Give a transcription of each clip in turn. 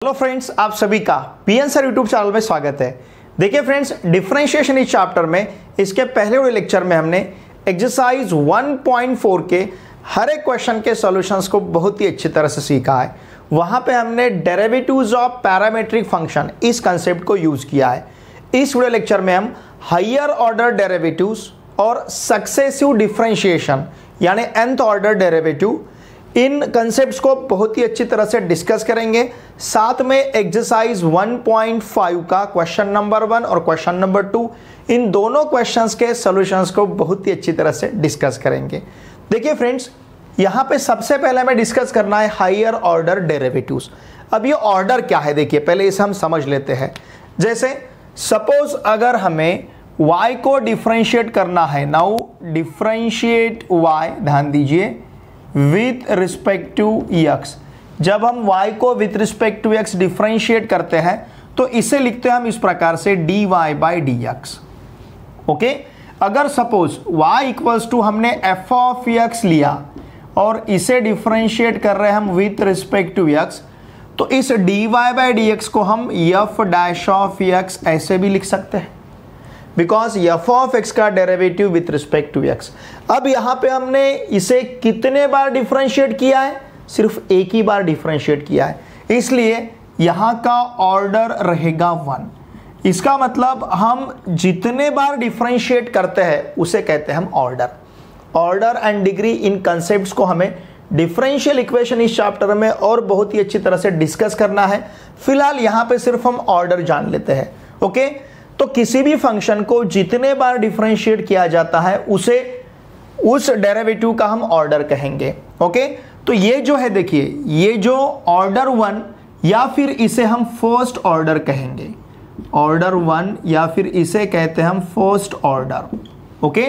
Hello friends, आप सभी का पीएन सर यूट्यूब चैनल में स्वागत है। देखिए फ्रेंड्स, डिफरेंशिएशन इस चैप्टर में इसके पहले वाले लेक्चर में हमने एक्सरसाइज 1.4 के हर एक क्वेश्चन के सॉल्यूशंस को बहुत ही अच्छी तरह से सीखा है। वहां पे हमने डेरिवेटिव्स ऑफ पैरामीट्रिक फंक्शन इस कंसेप्ट को यूज किया है। इस वीडियो लेक्चर में हम हायर ऑर्डर डेरिवेटिव्स और सक्सेसिव डिफरेंशिएशन यानी nth order derivative in concepts को बहुत ही अच्छी तरह से डिस्कस करेंगे। साथ में एक्सरसाइज 1.5 का क्वेश्चन नंबर 1 और क्वेश्चन नंबर 2 इन दोनों क्वेश्चंस के सॉल्यूशंस को बहुत ही अच्छी तरह से डिस्कस करेंगे। देखिए फ्रेंड्स, यहाँ पे सबसे पहले हमें डिस्कस करना है हायर ऑर्डर डेरिवेटिव्स। अब ये ऑर्डर क्या है, देखिए पहले इसे हम समझ लेते हैं। जैसे सपोज अगर हमें y को डिफरेंशिएट करना है, नाउ डिफरेंशिएट y, ध्यान दीजिए, विथ रिस्पेक्ट टू x। जब हम y को with respect to x differentiate करते हैं तो इसे लिखते हैं हम इस प्रकार से dy बाई dx। ओके, अगर सपोज y इक्वल्स टू हमने f ऑफ x लिया और इसे डिफरेंशिएट कर रहे हैं हम विथ रिस्पेक्ट टू x, तो इस dy बाई dx को हम f डैश ऑफ x ऐसे भी लिख सकते हैं, बिकॉज f ऑफ x का derivative with respect to x। अब यहां पे हमने इसे कितने बार डिफरेंशिएट किया है? सिर्फ एक ही बार डिफरेंशिएट किया है, इसलिए यहां का ऑर्डर रहेगा 1। इसका मतलब हम जितने बार डिफरेंशिएट करते हैं उसे कहते हैं हम order. Order and degree in concepts को हमें डिफरेंशियल इक्वेशन इस चैप्टर में और बहुत ही अच्छी तरह से डिस्कस करना है। फिलहाल यहां पे सिर्फ हम ऑर्डर जान लेते हैं। ओके, तो किसी भी फंक्शन को जितने बार डिफरेंशिएट किया जाता है उसे उस डेरिवेटिव का हम ऑर्डर कहेंगे। ओके, तो ये जो है, देखिए ये जो ऑर्डर 1 या फिर इसे हम फर्स्ट ऑर्डर कहेंगे, ऑर्डर 1 या फिर इसे कहते हैं हम फर्स्ट ऑर्डर। ओके,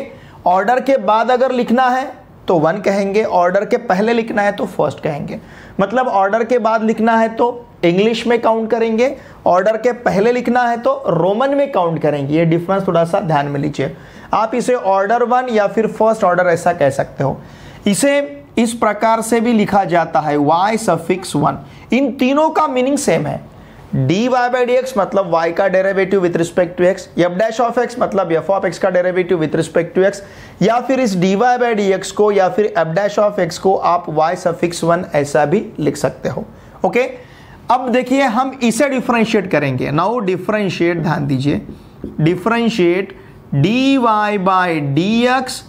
ऑर्डर के बाद अगर लिखना है तो 1 कहेंगे, ऑर्डर के पहले लिखना है तो फर्स्ट कहेंगे। मतलब ऑर्डर के बाद लिखना है तो इंग्लिश में काउंट करेंगे, ऑर्डर के पहले लिखना है तो रोमन में काउंट करेंगे। ये डिफरेंस थोड़ा सा ध्यान में लीजिए। आप इसे ऑर्डर 1 या फिर फर्स्ट ऑर्डर ऐसा कह सकते हो। इसे इस प्रकार से भी लिखा जाता है y सफिक्स 1। इन तीनों का मीनिंग सेम है। dy बाई dx मतलब y का derivative with respect to x, f dash of x मतलब f ऑफ x का derivative with respect to x, या फिर इस dy बाई dx को या फिर f डैश ऑफ x को आप y सफिक्स 1 ऐसा भी लिख सकते हो। ओके, अब देखिए हम इसे डिफरेंशिएट करेंगे। नाउ डिफरेंशिएट, ध्यान दीजिए, differentiate dy by dx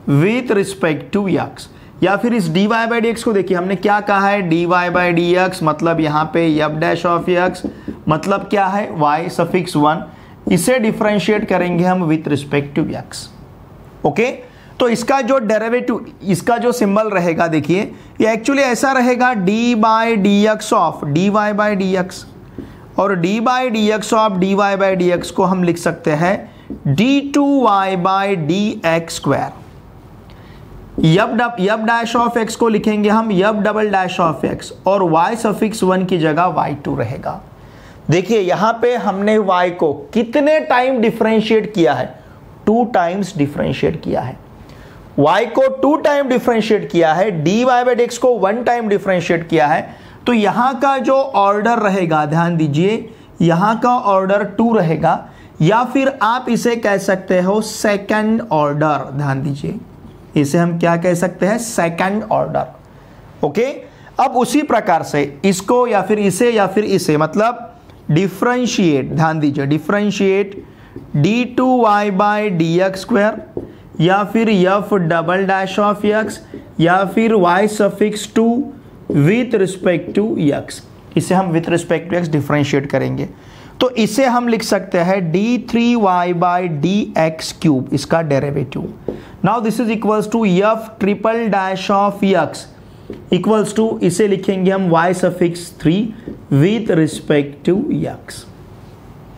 with respect to x, या फिर इस dy बाई dx को देखिए हमने क्या कहा है, dy बाई dx मतलब यहाँ पे f डैश ऑफ x मतलब क्या है y सफिक्स 1। इसे डिफरेंशिएट करेंगे हम with respect to x। Okay, तो इसका जो डेरिवेटिव, इसका जो सिंबल रहेगा, देखिए ये एक्चुअली ऐसा रहेगा dy by dx of dy by dx, और dy by dx of dy by dx को हम लिख सकते हैं d2y by dx square. f dash of x को लिखेंगे हम f double dash of x, और y सफिक्स 1 की जगह y2 रहेगा। देखिए यहां पे हमने y को कितने टाइम डिफरेंशिएट किया है? 2 टाइम्स डिफरेंशिएट किया है। y को 2 टाइम डिफरेंशिएट किया है, dy बाई dx को 1 टाइम डिफरेंशिएट किया है। तो यहां का जो ऑर्डर रहेगा, ध्यान दीजिए, यहां का ऑर्डर 2 रहेगा, या फिर आप इसे कह सकते हो सेकंड ऑर्डर। ध्यान दीजिए, इसे हम क्या कह सकते हैं? Second order. ओके, अब उसी प्रकार से इसको या फिर इसे मतलब डिफरेंशिएट, ध्यान दीजिए, differentiate d2y by dx square, या फिर f double dash of x, या फिर y suffix 2 with respect to x। इसे हम with respect to x differentiate करेंगे तो इसे हम लिख सकते हैं d3y बाई dx क्यूब, इसका derivative. Now this is equals to f triple dash of x equals to, इसे लिखेंगे हम y suffix 3 with respect to x।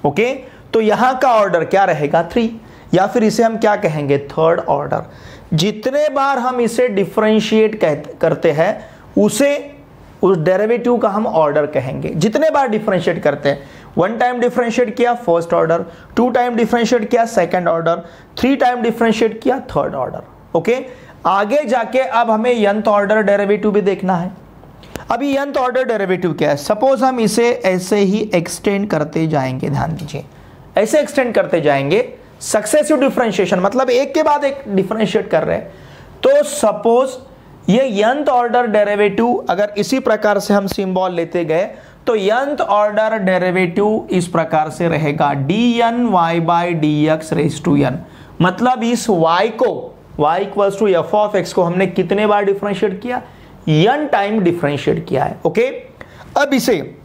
Okay, तो यहां का ऑर्डर क्या रहेगा? 3, या फिर इसे हम क्या कहेंगे? Third order. जितने बार हम इसे डिफरेंशिएट करते हैं उस डेरिवेटिव का हम ऑर्डर कहेंगे। जितने बार डिफरेंशिएट करते हैं, 1 टाइम डिफरेंशिएट किया फर्स्ट ऑर्डर, 2 टाइम डिफरेंशिएट किया सेकंड ऑर्डर, 3 टाइम डिफरेंशिएट किया थर्ड ऑर्डर। ओके, आगे जाके अब हमें nth ऑर्डर डेरिवेटिव भी देखना है। अभी nth ऑर्डर डेरिवेटिव क्या है, सपोज हम इसे ऐसे ही एक्सटेंड करते जाएंगे, ध्यान दीजिए ऐसे एक्सटेंड करते जाएंगे, सक्सेसिव डिफरेंशिएशन मतलब एक के बाद एक डिफरेंशिएट कर रहे हैं। तो सपोज ये nth ऑर्डर डेरिवेटिव अगर इसी प्रकार से हम सिंबल लेते गए तो nth ऑर्डर डेरिवेटिव इस प्रकार से रहेगा dn y by dx raise to n। मतलब इस y को y equals to F of x को हमने कितने बार डिफरेंशिएट किया, n टाइम डिफरेंशिएट किया है। ओके, अब इसे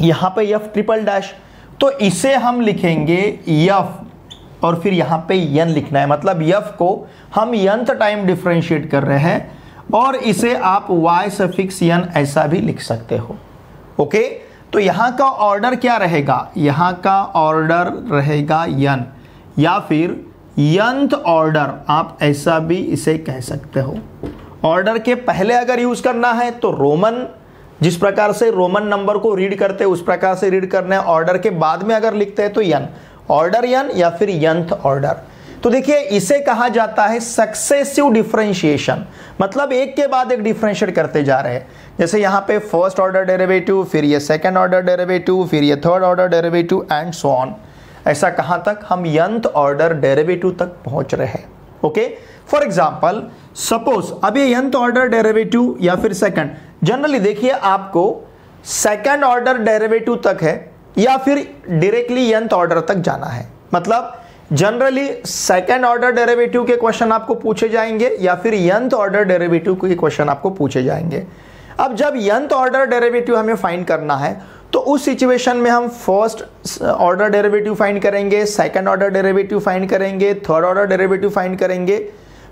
यहां पे f ट्रिपल डैश, तो इसे हम लिखेंगे f और फिर यहां पे n लिखना है, मतलब f को हम nth टाइम डिफरेंशिएट कर रहे हैं और इसे आप y सफिक्स n ऐसा भी लिख सकते हो। ओके, तो यहां का ऑर्डर क्या रहेगा, यहां का ऑर्डर रहेगा n या फिर nth ऑर्डर आप ऐसा भी इसे कह सकते हो। ऑर्डर के पहले अगर यूज करना है तो रोमन, जिस प्रकार से रोमन नंबर को रीड करते हैं उस प्रकार से रीड करना है। ऑर्डर के बाद में अगर लिखते हैं तो n, ऑर्डर n या फिर nth ऑर्डर। तो देखिए इसे कहा जाता है सक्सेसिव डिफरेंशिएशन, मतलब एक के बाद एक डिफरेंशिएट करते जा रहे हैं। जैसे यहाँ पे फर्स्ट ऑर्डर डेरिवेटिव, फिर ये सेकंड ऑर्डर डेरिवेटिव, फिर ये third order derivative and so on. ऐसा कहां तक, हम nth ऑर्डर डेरिवेटिव तक पहुंच रहे हैं। ओके, फॉर एग्जांपल सपोज अब ये nth ऑर्डर डेरिवेटिव या फिर सेकंड, जनरली देखिए आपको सेकंड ऑर्डर डेरिवेटिव तक है या फिर डायरेक्टली nth ऑर्डर तक जाना है। मतलब जनरली सेकंड ऑर्डर डेरिवेटिव के क्वेश्चन आपको पूछे जाएंगे या फिर nth ऑर्डर डेरिवेटिव के क्वेश्चन आपको पूछे जाएंगे। अब जब nth ऑर्डर डेरिवेटिव हमें फाइंड करना है तो उस सिचुएशन में हम फर्स्ट ऑर्डर डेरिवेटिव फाइंड करेंगे, सेकंड ऑर्डर डेरिवेटिव फाइंड करेंगे, थर्ड ऑर्डर डेरिवेटिव फाइंड करेंगे।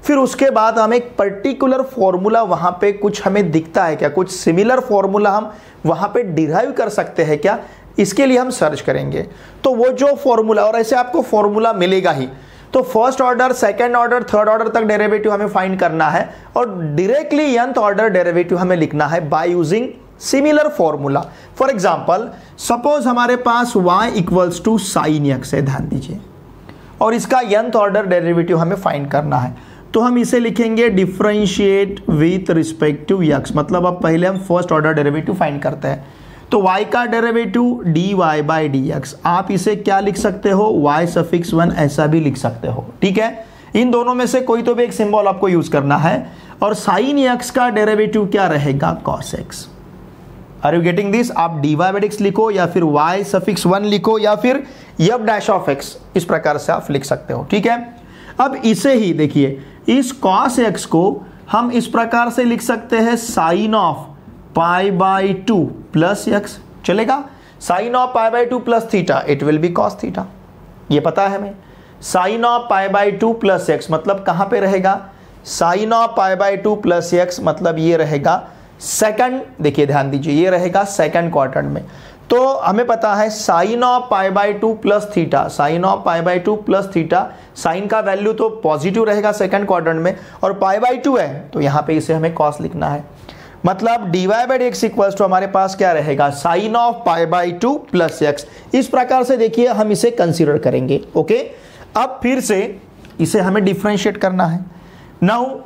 फिर उसके बाद हम एक पर्टिकुलर फॉर्मूला वहां पे कुछ हमें दिखता है क्या, कुछ सिमिलर फॉर्मूला हम वहां पे डिराइव कर सकते हैं क्या, इसके लिए हम सर्च करेंगे। तो वो जो फॉर्मूला, और ऐसे आपको फॉर्मूला मिलेगा ही, तो first order, second order, third order तक डेरिवेटिव हमें फाइंड करना है और डायरेक्टली nth ऑर्डर डेरिवेटिव हमें लिखना है by using similar formula. For example suppose हमारे पास y equals to sine x है, ध्यान दीजिए, और इसका nth ऑर्डर डेरिवेटिव हमें फाइंड करना है। तो हम इसे लिखेंगे differentiate with respect to x, मतलब अब पहले हम फर्स्ट ऑर्डर डेरिवेटिव फाइंड करते हैं। तो y का डेरिवेटिव dy बाई dx, आप इसे क्या लिख सकते हो, y सफिक्स 1 ऐसा भी लिख सकते हो। ठीक है, इन दोनों में से कोई तो भी एक सिंबल आपको यूज करना है। और साइन x का डेरिवेटिव क्या रहेगा, cos x। Are you getting this, आप dy बाई dx लिखो या फिर y सफिक्स 1 लिखो या फिर f डैश ऑफ x, इस प्रकार से आप लिख सकते हो। ठीक है, अब इसे ही देखिए, इस cos x को हम इस प्रकार से लिख सकते हैं sine of pi by 2 plus x, चलेगा। Sine of pi by 2 plus theta, it will be cos theta, ये पता है हमें। Sine of pi by 2 plus x मतलब कहां पे रहेगा, sine of pi by 2 plus x मतलब ये रहेगा सेकंड, देखिए ध्यान दीजिए ये रहेगा सेकंड क्वाड्रेंट में। तो हमें पता है sine of pi by 2 plus theta, sine of pi by 2 plus theta, sine का वैल्यू तो पॉजिटिव रहेगा सेकंड क्वाड्रेंट में और पाई बाई 2 है तो यहां पे इसे हमें कॉस लिखना है। मतलब dy by dx equals to हमारे पास क्या रहेगा, sine of pi by 2 plus x। इस प्रकार से देखिए हम इसे कंसीडर करेंगे। ओके, अब फिर से इसे हमें डिफरेंशिएट करना है। Now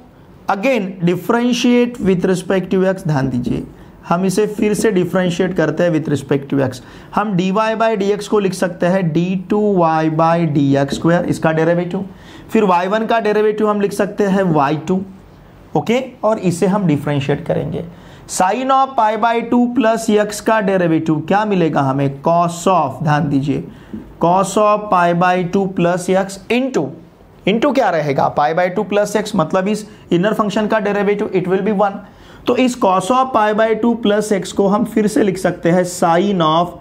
again differentiate with respect to x, ध्यान दीजिए हम इसे फिर से डिफरेंशिएट करते हैं विथ रिस्पेक्ट टू x। हम dy बाई dx को लिख सकते हैं d2y बाई dx स्क्वायर, इसका डेरिवेटिव। फिर y1 का डेरिवेटिव हम लिख सकते हैं y2। ओके, और इसे हम डिफरेंशिएट करेंगे। Sine of pi by 2 plus x का डेरिवेटिव क्या मिलेगा हमें, कॉस ऑफ, ध्यान दीजिए cos of pi by 2 plus x into क्या रहेगा, पाई बाई 2 प्लस x, मतलब इस इनर फंक्शन का डेरिवेटिव इट विल बी 1। तो इस cos of pi by 2 plus x को हम फिर से लिख सकते हैं sine of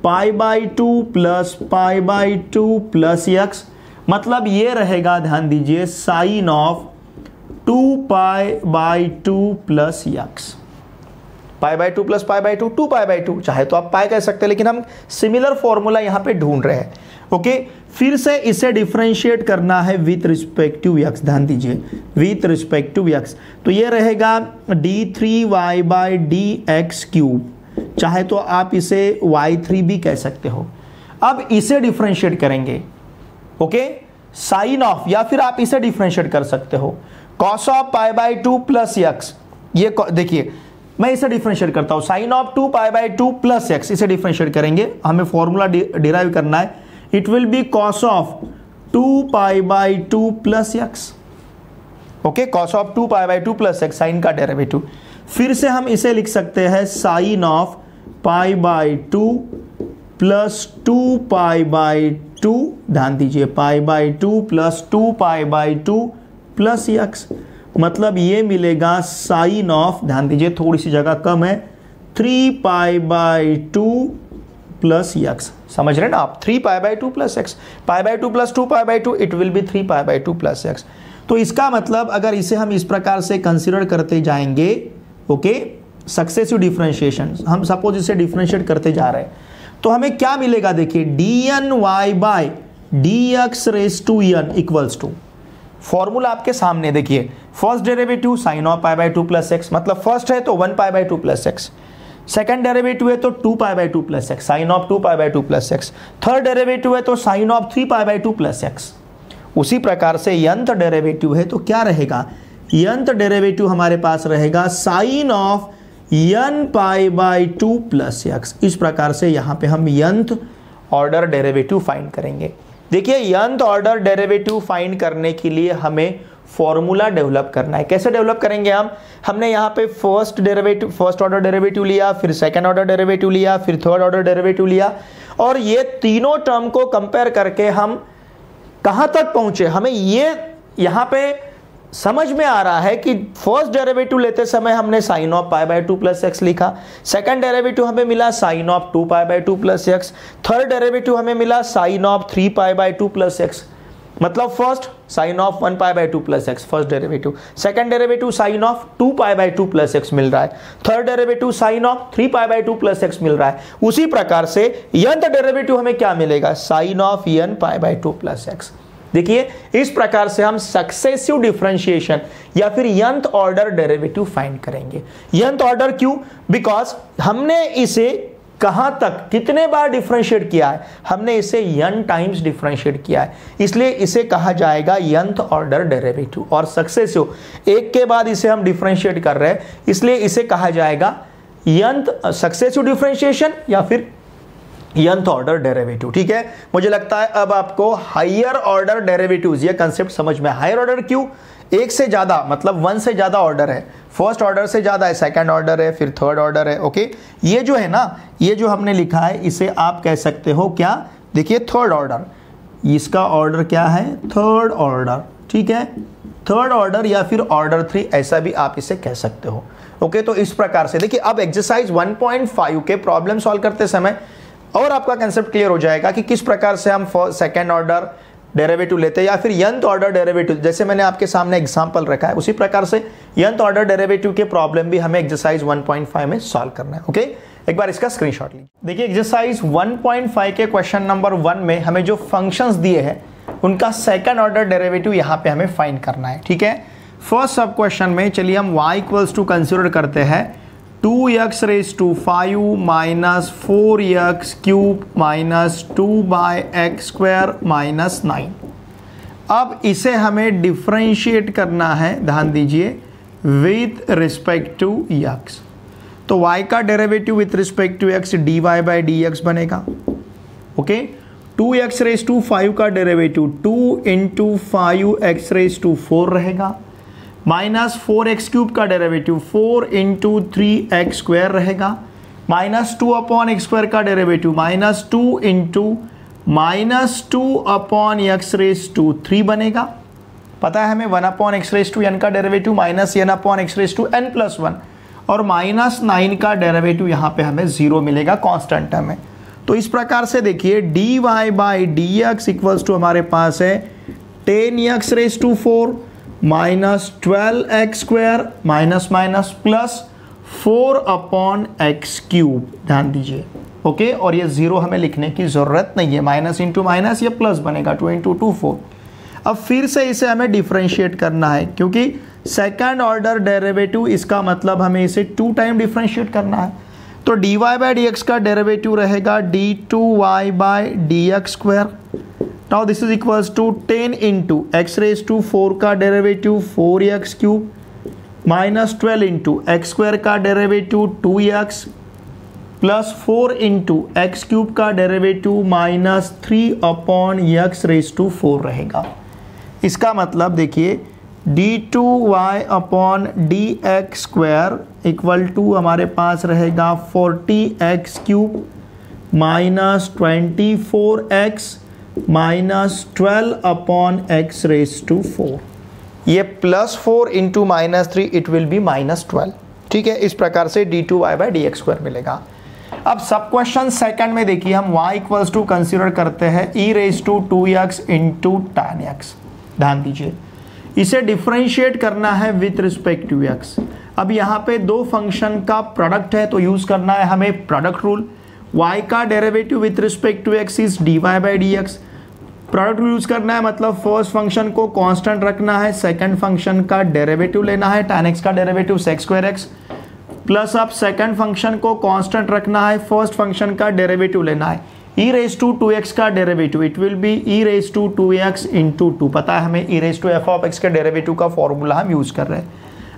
pi by 2 plus pi by 2 plus x, मतलब ये रहेगा, ध्यान दीजिए sine of 2 pi by 2 plus x। Pi by 2 plus pi by 2, 2 pi by 2, चाहे तो आप पाई कह सकते हैं, लेकिन हम सिमिलर फॉर्मूला यहां पे ढूंढ रहे हैं। ओके, फिर से इसे डिफरेंशिएट करना है विथ रिस्पेक्ट टू x, ध्यान दीजिए विथ रिस्पेक्ट टू x। तो ये रहेगा d3y बाई dx क्यूब, चाहे तो आप इसे y3 भी कह सकते हो। अब इसे डिफरेंशिएट करेंगे। ओके, साइन ऑफ, या फिर आप इसे डिफरेंशिएट कर सकते हो cos of pi by 2 plus x। ये देखिए मैं इसे डिफरेंशिएट करता हूं, साइन ऑफ 2π/2 प्लस एक्स, इसे डिफरेंशिएट करेंगे, हमें फॉर्मूला डिराइव करना है। It will be cos of 2π/2 plus X, okay, cos of 2π/2 plus X, sine का डेरिवेटिव। फिर से हम इसे लिख सकते हैं साइन ऑफ π/2 प्लस 2π/2, ध्यान दीजिए π/2 प्लस 2π/2 प्लस एक्स, मतलब ये मिलेगा साइन ऑफ, ध्यान दीजिए थोड़ी सी जगह कम है, 3π/2 प्लस एक्स, समझ रहे ना आप, 3π/2 plus X, π/2 plus 2π/2, it will be 3π/2 plus X. तो इसका मतलब अगर इसे हम इस प्रकार से कंसिडर करते जाएंगे, ओके, सक्सेसिव डिफरेंशिएशन, हम सपोज इसे डिफरेंशिएट करते जा रहे हैं, तो हमें क्या मिलेगा, देखिए dny/dx⁻n इक्वल्स टू, फॉर्मूला आपके सामने देखिए, first derivative sine of π/2 plus X, मतलब फर्स्ट है तो 1π/2 प्लस एक्स, सेकंड डेरिवेटिव है तो 2π/2 plus X, sine of 2π/2 plus X, third derivative है तो साइन ऑफ 3π/2 प्लस एक्स। उसी प्रकार से यंत्र डेरिवेटिव है तो क्या रहेगा, यंत्र डेरिवेटिव हमारे पास रहेगा sine of n π/2 plus X. इस प्रकार से यहां पे हम यंत्र ऑर्डर डेरिवेटिव फाइंड करेंगे। देखिए यंत्र ऑर्डर डेरिवेटिव फाइंड करने के लिए हमें फॉर्मूला डेवलप करना है। कैसे डेवलप करेंगे हमने यहाँ पे फर्स्ट ऑर्डर डेरिवेटिव लिया, फिर सेकंड ऑर्डर डेरिवेटिव लिया, फिर थर्ड ऑर्डर डेरिवेटिव लिया, और ये तीनों टर्म को कंपेयर करके हम कहां तक पहुंचे, हमें ये यहां पे समझ में आ रहा है कि फर्स्ट डेरिवेटिव लेते समय हमने साइन ऑफ π/2 प्लस एक्स लिखा, सेकंड डेरिवेटिव हमें मिला sine of 2π/2 plus X, third derivative हमें मिला साइन ऑफ 3π/2 प्लस एक्स, मतलब first sine of 1π/2 plus X first derivative, second derivative sine of 2π/2 plus X मिल रहा है, third derivative sine of 3π/2 plus X मिल रहा है। उसी प्रकार से यंत्र डेरिवेटिव हमें क्या मिलेगा, sine of n π/2 plus X. देखिए इस प्रकार से हम सक्सेसिव डिफरेंशिएशन या फिर यंत्र ऑर्डर डेरिवेटिव फाइंड करेंगे। यंत्र ऑर्डर क्यों, बिकॉज हमने इसे कहां तक कितने बार डिफरेंशिएट किया है, हमने इसे n टाइम्स डिफरेंशिएट किया है, इसलिए इसे कहा जाएगा यंत्र ऑर्डर डेरिवेटिव। और सक्सेसिव, एक के बाद इसे हम डिफरेंशिएट कर रहे हैं, इसलिए इसे कहा जाएगा यंत्र सक्सेसिव डिफरेंशिएशन या फिर यंत्र ऑर्डर डेरिवेटिव। ठीक है, मुझे लगता है अब आपको हायर ऑर्डर डेरिवेटिव्स ये कंसेप्ट समझ में। हायर ऑर्डर क्यों, एक से ज्यादा, मतलब वन से ज्यादा ऑर्डर है, फर्स्ट ऑर्डर से ज्यादा है, सेकंड ऑर्डर है, फिर थर्ड ऑर्डर है। ओके, ये जो है ना, ये जो हमने लिखा है इसे आप कह सकते हो क्या, देखिए थर्ड ऑर्डर, इसका ऑर्डर क्या है, थर्ड ऑर्डर। ठीक है, थर्ड ऑर्डर या फिर ऑर्डर 3, ऐसा भी आप इसे कह सकते हो। ओके, तो इस प्रकार से देखिए अब एक्सरसाइज 1.5 के प्रॉब्लम सॉल्व करते समय और आपका कंसेप्ट क्लियर हो जाएगा कि किस प्रकार से हम सेकंड ऑर्डर डेरिवेटिव लेते हैं या फिर यंत्र ऑर्डर डेरिवेटिव, जैसे मैंने आपके सामने एग्जांपल रखा है उसी प्रकार से यंत्र ऑर्डर डेरिवेटिव के प्रॉब्लम भी हमें एक्सरसाइज 1.5 में सॉल्व करना है। ओके, एक बार इसका स्क्रीनशॉट लीजिए। देखिए एक्सरसाइज 1.5 के क्वेश्चन नंबर 1 में हमें जो फंक्शंस दिए हैं उनका सेकंड ऑर्डर डेरिवेटिव यहाँ पे हमें फाइंड करना है। ठीक है, फर्स्ट सब क्वेश्चन में चलिए हम y इक्वल्स टू कंसिडर करते हैं 2x⁵ minus 4x³ minus 2/x² minus 9। अब इसे हमें डिफरेंशिएट करना है, ध्यान दीजिए, विथ रिस्पेक्ट टू x। तो y का derivative with respect to x dy/dx बनेगा। ओके, 2x⁵ का डेरिवेटिव 2 × 5x⁴ रहेगा, माइनस 4x³ का डेरिवेटिव 4 × 3x² रहेगा, माइनस 2/x² का डेरिवेटिव माइनस 2 × -2/x⁴ बनेगा। पता है हमें 1/x⁴n का डेरिवेटिव माइनस n/x⁴n+1 और माइनस 9 का डेरिवेटिव यहाँ पे हमें 0 मिलेगा कांस्टेंट टर्म में। तो इस प्रकार से देखिए dy/dx इक्वल्स टू हमारे पास है 10x⁴ minus 12x² minus minus plus 4/x³। ध्यान दीजिए। ओके, और ये 0 हमें लिखने की जरूरत नहीं है, माइनस इंटू माइनस ये प्लस बनेगा 2 × 2 4। अब फिर से इसे हमें डिफरेंशिएट करना है क्योंकि सेकंड ऑर्डर डेरिवेटिव, इसका मतलब हमें इसे 2 टाइम डिफरेंशिएट करना है। तो dy/dx का डेरिवेटिव रहेगा d2y/dx²। Now this is equals to 10 × x⁴ का derivative 4x³ minus 12 into X square का derivative 2x plus 4 into X cube का derivative minus 3 upon X raise to 4 रहेगा। इसका मतलब देखिए d2y upon D x square equal to हमारे पास रहेगा 40x cube minus 24x minus 12 upon X raise to 4। ये plus 4 into minus 3 it will be minus 12। ठीक है, इस प्रकार से d2y by D x square मिलेगा। अब सब क्वेश्चन सेकंड में देखिए हम y इक्वल्स टू कंसिडर करते हैं e raise to 2x into tan x। ध्यान दीजिए, इसे डिफरेंशिएट करना है विथ रिस्पेक्ट टू x। अब यहाँ पे दो फंक्शन का प्रोडक्ट है तो यूज करना है हमें प्रोडक्ट रूल। y का derivative with respect to x is dy by D x. Product rule use करना है मतलब फर्स्ट फंक्शन को कांस्टेंट रखना है, सेकंड फंक्शन का डेरिवेटिव लेना है, tan x का derivative sec square x, plus अब सेकंड फंक्शन को कांस्टेंट रखना है, फर्स्ट फंक्शन का डेरिवेटिव लेना है, e रेज टू 2x का derivative it will be e raise to 2x into 2। पता है हमें e raise to F of x के डेरिवेटिव का फॉर्मूला हम यूज कर रहे हैं।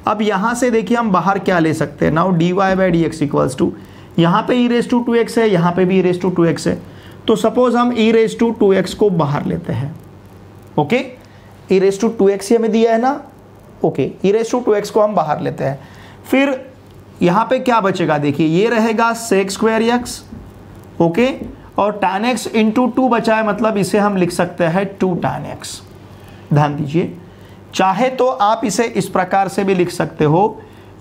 अब यहाँ से देखिए हम बाहर क्या ले सकते हैं, now dy by D x equals to, यहाँ पे e रेज टू 2x है, यहाँ पे भी e रेज टू 2x है, तो सपोज हम e रेज टू 2x को बाहर लेते हैं। Okay, e raise to 2x ही हमें दिया है ना, okay, e raise to 2x को हम बाहर लेते हैं। फिर यहाँ पे क्या बचेगा देखिए, ये रहेगा sec स्क्वायर x, ओके, और tan x इंटू 2 बचा है, मतलब इसे हम लिख सकते हैं 2 tan x। ध्यान दीजिए, चाहे तो आप इसे इस प्रकार से भी लिख सकते हो,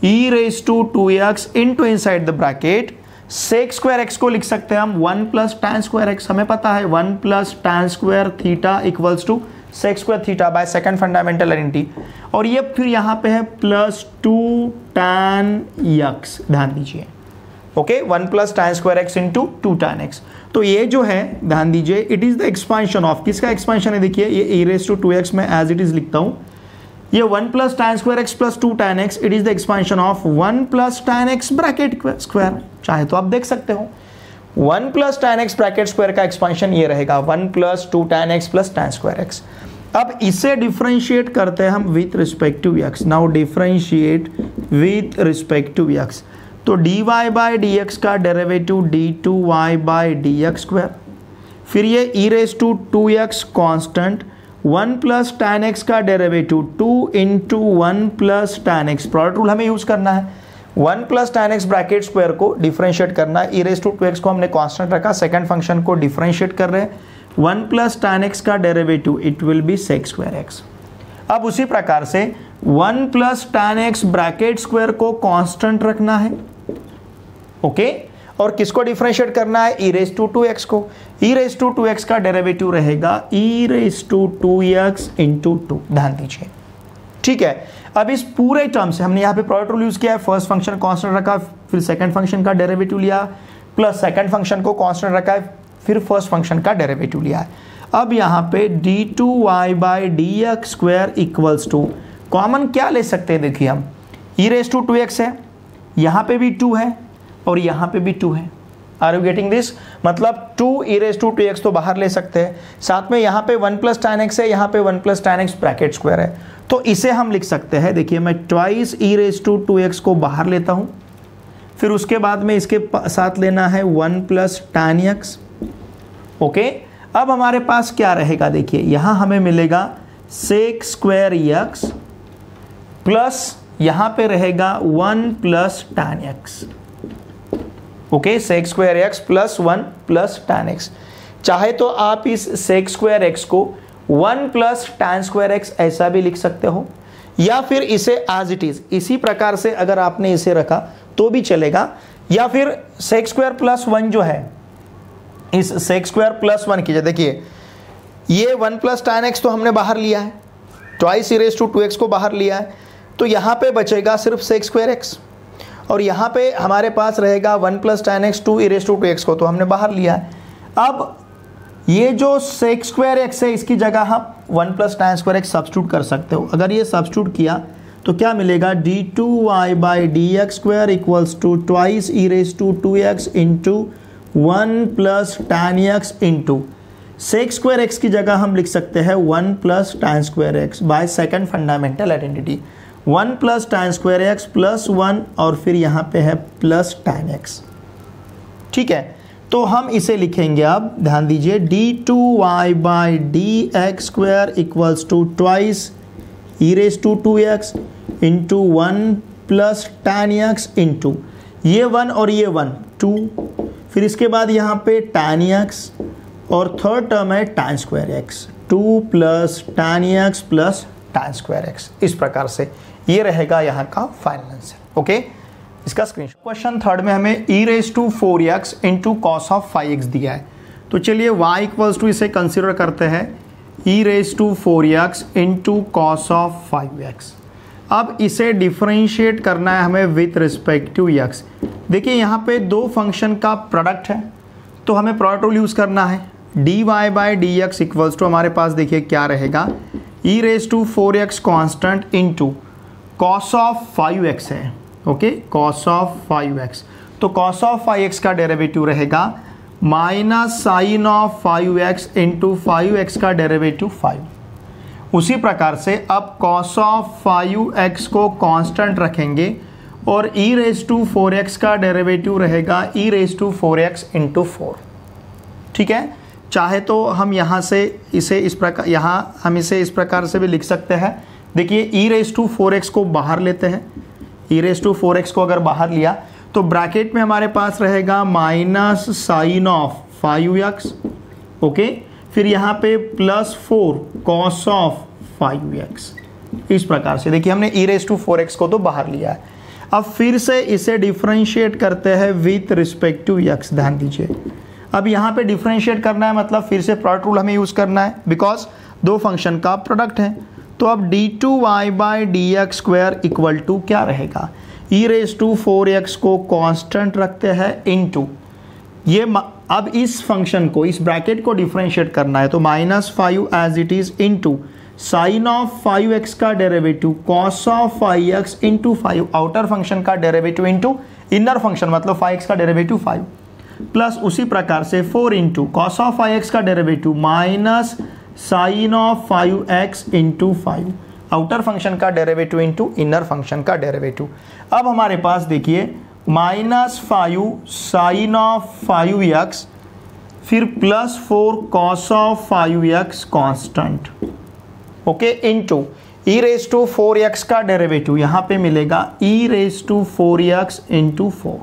e raise to 2x into inside the bracket sec square x को लिख सकते हैं हम 1 प्लस tan स्क्वायर x। हमें पता है 1 plus tan square theta equals to sec square theta by second fundamental identity, और ये फिर यहाँ पे है प्लस 2 tan x। ध्यान दीजिए, okay, 1 plus tan square x into 2 tan x। तो ये जो है ध्यान दीजिए, it is the expansion of, किसका एक्सपांशन है देखिए, ये e रेज टू 2x में एज इट इज लिखता हूँ, ये 1 plus tan square x plus 2 tan x, it is the expansion of 1 plus tan x bracket square. चाहे तो आप देख सकते हो 1 plus tan x bracket square का एक्सपांशन ये रहेगा 1 plus 2 tan x plus tan square x। अब इसे डिफरेंशिएट करते हैं हम with respect to x। Now differentiate with respect to x, तो dy बाई डी एक्स का derivative d2y by D x square, फिर ये e raise to 2x constant, 1 plus tan x का derivative 2 into 1 plus tan x। Product rule हमें use करना है, 1 plus tan x bracket square को differentiate करना है, e रेज टू 2x को हमने कांस्टेंट रखा, सेकंड फंक्शन को डिफरेंशिएट कर रहे हैं, 1 प्लस tan x का derivative it will B sec square x। अब उसी प्रकार से 1 plus tan x bracket square को कांस्टेंट रखना है, ओके, और किसको डिफरेंशिएट करना है, e रेज टू 2x को। e रेज टू 2x का डेरिवेटिव रहेगा e raise to 2x into 2। ध्यान दीजिए, ठीक है। अब इस पूरे टर्म से हमने यहाँ पे प्रोडक्ट रूल यूज किया है, फर्स्ट फंक्शन कांस्टेंट रखा, फिर सेकंड फंक्शन का डेरिवेटिव लिया, प्लस सेकंड फंक्शन को कांस्टेंट रखा है, फिर फर्स्ट फंक्शन का डेरिवेटिव लिया है। अब यहाँ पे d2y by D x square equals to, common क्या ले सकते हैं देखिए हम, e रेज टू 2x है, यहाँ पे भी 2 है और यहाँ पे भी 2 है। आर यू गेटिंग दिस, मतलब 2 e रेज टू 2x तो बाहर ले सकते हैं, साथ में यहाँ पे 1 प्लस tan x है, यहाँ पे 1 plus tan x bracket square है, तो इसे हम लिख सकते हैं, देखिए मैं twice e raise to 2x को बाहर लेता हूँ, फिर उसके बाद में इसके साथ लेना है 1 प्लस tan x, ओके। अब हमारे पास क्या रहेगा देखिए, यहाँ हमें मिलेगा sec स्क्वायर x प्लस यहाँ पे रहेगा 1 plus tan x, okay, sec square x plus 1 plus tan x। चाहे तो आप इस sec स्क्वायर x को 1 प्लस tan स्क्वायर x ऐसा भी लिख सकते हो, या फिर इसे एज इट इज इसी प्रकार से अगर आपने इसे रखा तो भी चलेगा, या फिर sec स्क्वायर प्लस 1 जो है, इस sec स्क्वायर प्लस 1 कीजिए, देखिए ये 1 प्लस tan x तो हमने बाहर लिया है, twice e raise to 2x को बाहर लिया है, तो यहाँ पे बचेगा सिर्फ sec स्क्वायर x, और यहाँ पे हमारे पास रहेगा 1 plus tan x 2 e raise to 2x को तो हमने बाहर लिया है। अब ये जो sec स्क्वायर x है इसकी जगह हम 1 plus tan square x substitute कर सकते हो। अगर ये सब्स्टिट्यूट किया तो क्या मिलेगा, d2y by D x square equals to twice e raise to 2x into 1 plus tan x into sec square x की जगह हम लिख सकते हैं 1 plus tan square x by second fundamental identity. 1 plus tan square x plus 1 और फिर यहाँ पे है प्लस tan एक्स। ठीक है, तो हम इसे लिखेंगे, अब ध्यान दीजिए, d2y by D x square equals to twice e raise to 2x into 1 plus tan x into ये 1 और ये 1 2, फिर इसके बाद यहाँ पे tan x और थर्ड टर्म है tan square x 2 plus tan x plus tan square x. इस प्रकार से ये रहेगा यहाँ का फाइनल आंसर। ओके, इसका स्क्रीनशॉट। क्वेश्चन थर्ड में हमें e raise to 4x into cos of 5x दिया है, तो चलिए y इक्वल्स टू इसे कंसिडर करते हैं e raise to 4x into cos of 5x। अब इसे डिफरेंशिएट करना है हमें विथ रिस्पेक्ट टू x। देखिए यहाँ पे दो फंक्शन का प्रोडक्ट है, तो हमें प्रोडक्ट रूल यूज़ करना है। dy by D x equals to हमारे पास देखिए क्या रहेगा, e raise to 4x constant into cos of 5x है। ओके, कॉस ऑफ 5x, तो कॉस ऑफ 5x का डेरिवेटिव रहेगा minus sine of 5x into 5x का डेरिवेटिव 5। उसी प्रकार से अब कॉस ऑफ 5x को कांस्टेंट रखेंगे और e रेज टू 4x का डेरिवेटिव रहेगा e raise to 4x into 4। ठीक है, चाहे तो हम यहाँ से इसे इस प्रकार, यहाँ हम इसे इस प्रकार से भी लिख सकते हैं। देखिए e रेज टू 4x को बाहर लेते हैं, e रेज टू 4x को अगर बाहर लिया तो ब्रैकेट में हमारे पास रहेगा minus sine of 5x। Okay, फिर यहाँ पे प्लस 4 कॉस ऑफ 5x। इस प्रकार से देखिए हमने e रेज टू 4x को तो बाहर लिया है। अब फिर से इसे डिफरेंशिएट करते हैं विथ रिस्पेक्ट टू x। ध्यान दीजिए, अब यहाँ पे डिफरेंशिएट करना है, मतलब फिर से प्रोडक्ट रूल हमें यूज़ करना है, बिकॉज दो फंक्शन का प्रोडक्ट है। तो अब d2y by D x square equal to क्या रहेगा, e रेज टू 4x को कांस्टेंट रखते हैं इंटू ये अब इस फंक्शन को, इस ब्रैकेट को डिफरेंशिएट करना है, तो -5 as it is into sine of 5x का derivative cos of 5x into 5, outer function का डेरिवेटिव इंटू इनर फंक्शन मतलब 5x का डेरिवेटिव 5, प्लस उसी प्रकार से 4 इंटू कॉस ऑफ 5x का derivative minus sine of 5x into 5, outer function का derivative into inner function का डेरिवेटिव। अब हमारे पास देखिए -5 साइन ऑफ 5x फिर plus 4 cos of 5x constant. Okay, into e raise to 4x का derivative यहाँ पे मिलेगा e raise to 4x into 4।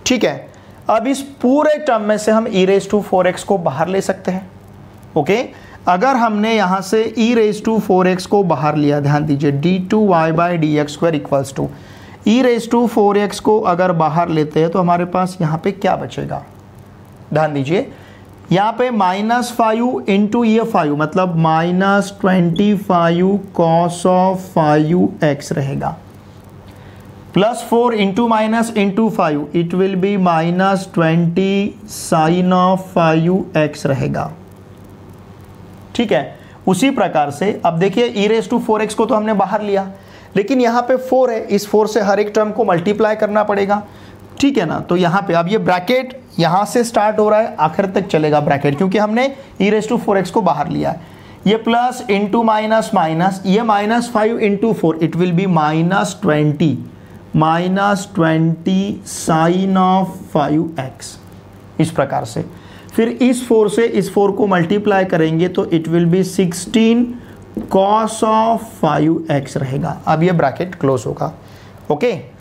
ठीक है, अब इस पूरे टर्म में से हम e रेज टू 4x को बाहर ले सकते हैं। ओके, अगर हमने यहाँ से e रेज टू 4x को बाहर लिया, ध्यान दीजिए d2y by D x square equals to e raise to 4x को अगर बाहर लेते हैं तो हमारे पास यहाँ पे क्या बचेगा, ध्यान दीजिए यहाँ पे -5 इंटू ये 5 मतलब -25 कॉस ऑफ 5x रहेगा, plus 4 into minus into 5 it will be -20 sine of 5x रहेगा। ठीक है, उसी प्रकार से अब देखिए e रेज टू 4x को तो हमने बाहर लिया, लेकिन यहाँ पे 4 है, इस 4 से हर एक टर्म को मल्टीप्लाई करना पड़ेगा। ठीक है ना, तो यहाँ पे अब ये ब्रैकेट यहाँ से स्टार्ट हो रहा है, आखिर तक चलेगा ब्रैकेट, क्योंकि हमने e रेज टू 4x को बाहर लिया है। ये प्लस इंटू माइनस माइनस, ये -5 into 4 it will be -20 sine of 5x। इस प्रकार से फिर इस 4 से इस 4 को मल्टीप्लाई करेंगे तो it will B 16 cos of 5x रहेगा। अब ये ब्रैकेट क्लोज होगा। ओके,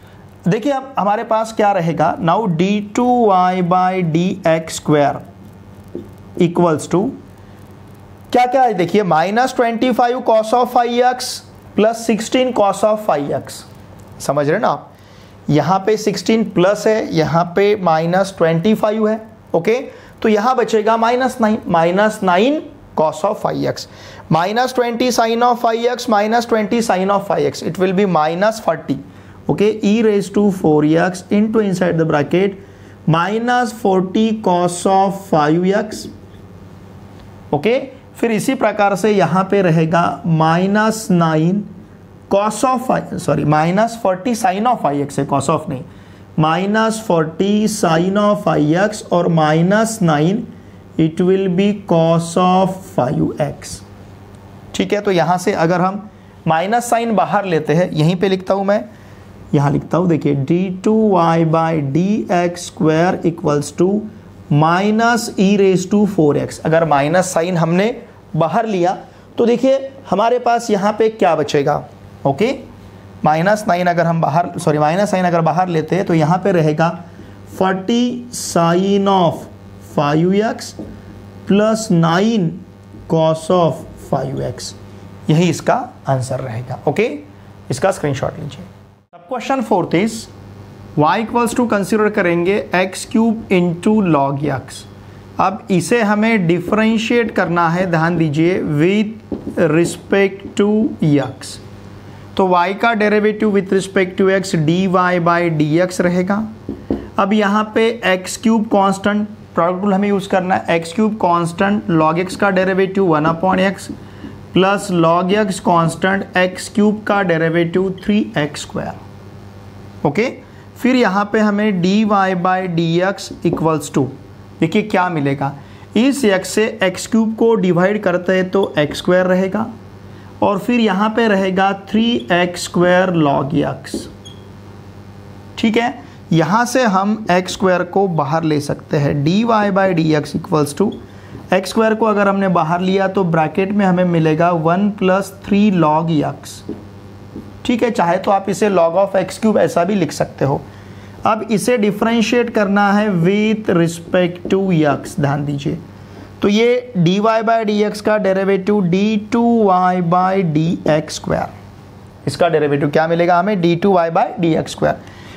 देखिए अब हमारे पास क्या रहेगा, now d2y by D x square equals to क्या क्या है, देखिए -25 cos of 5x plus 16 cos of 5x। समझ रहे ना आप, यहाँ पे 16 प्लस है, यहाँ पे -25 है। ओके, तो यहाँ बचेगा -9 cos of 5x, -20 sine of 5x -20 sine of 5x it will be -40। Okay, e raise to 4x into inside the bracket -40 cos of 5x। Okay, फिर इसी प्रकार से यहाँ पे रहेगा -9 cos of -40 sign of 5x है, कॉस ऑफ नहीं, -40 sign of 5x और -9 it will be cos of 5x। ठीक है, तो यहाँ से अगर हम माइनस साइन बाहर लेते हैं, यहीं पे लिखता हूँ मैं, यहाँ लिखता हूँ, देखिए d2y/dx² इक्वल्स टू -e⁴x। अगर माइनस साइन हमने बाहर लिया तो देखिए हमारे पास यहाँ पे क्या बचेगा, ओके, माइनस साइन अगर बाहर लेते हैं तो यहाँ पे रहेगा 40 sin of 5x plus 9 cos of 5x, यही इसका आंसर रहेगा। ओके, इसका स्क्रीनशॉट लीजिए। अब question 4 is y equals to consider करेंगे x³ इंटू log x। अब इसे हमें डिफरेंशिएट करना है, ध्यान दीजिए, विथ रिस्पेक्ट टू x। तो y का derivative with respect to x dy/dx रहेगा। अब यहाँ पे x³ कांस्टेंट, प्रोडक्ट रूल हमें यूज़ करना है, x³ कांस्टेंट, log x का derivative 1/x plus log x constant, x³ का डेरिवेटिव 3x²। ओके, फिर यहाँ पे हमें dy/dx इक्वल्स टू, देखिए क्या मिलेगा, इस x से x³ को डिवाइड करते हैं तो x² रहेगा और फिर यहाँ पे रहेगा 3x² log x। ठीक है, यहाँ से हम x² को बाहर ले सकते हैं, dy/dx इक्वल्स टू x² को अगर हमने बाहर लिया तो ब्रैकेट में हमें मिलेगा 1 + 3 log x। ठीक है, चाहे तो आप इसे log of x³ ऐसा भी लिख सकते हो। अब इसे डिफरेंशिएट करना है विथ रिस्पेक्ट टू x, ध्यान दीजिए, तो ये dy/dx का डेरिवेटिव d2y/dx², इसका डेरिवेटिव क्या मिलेगा हमें, d2y/dx²।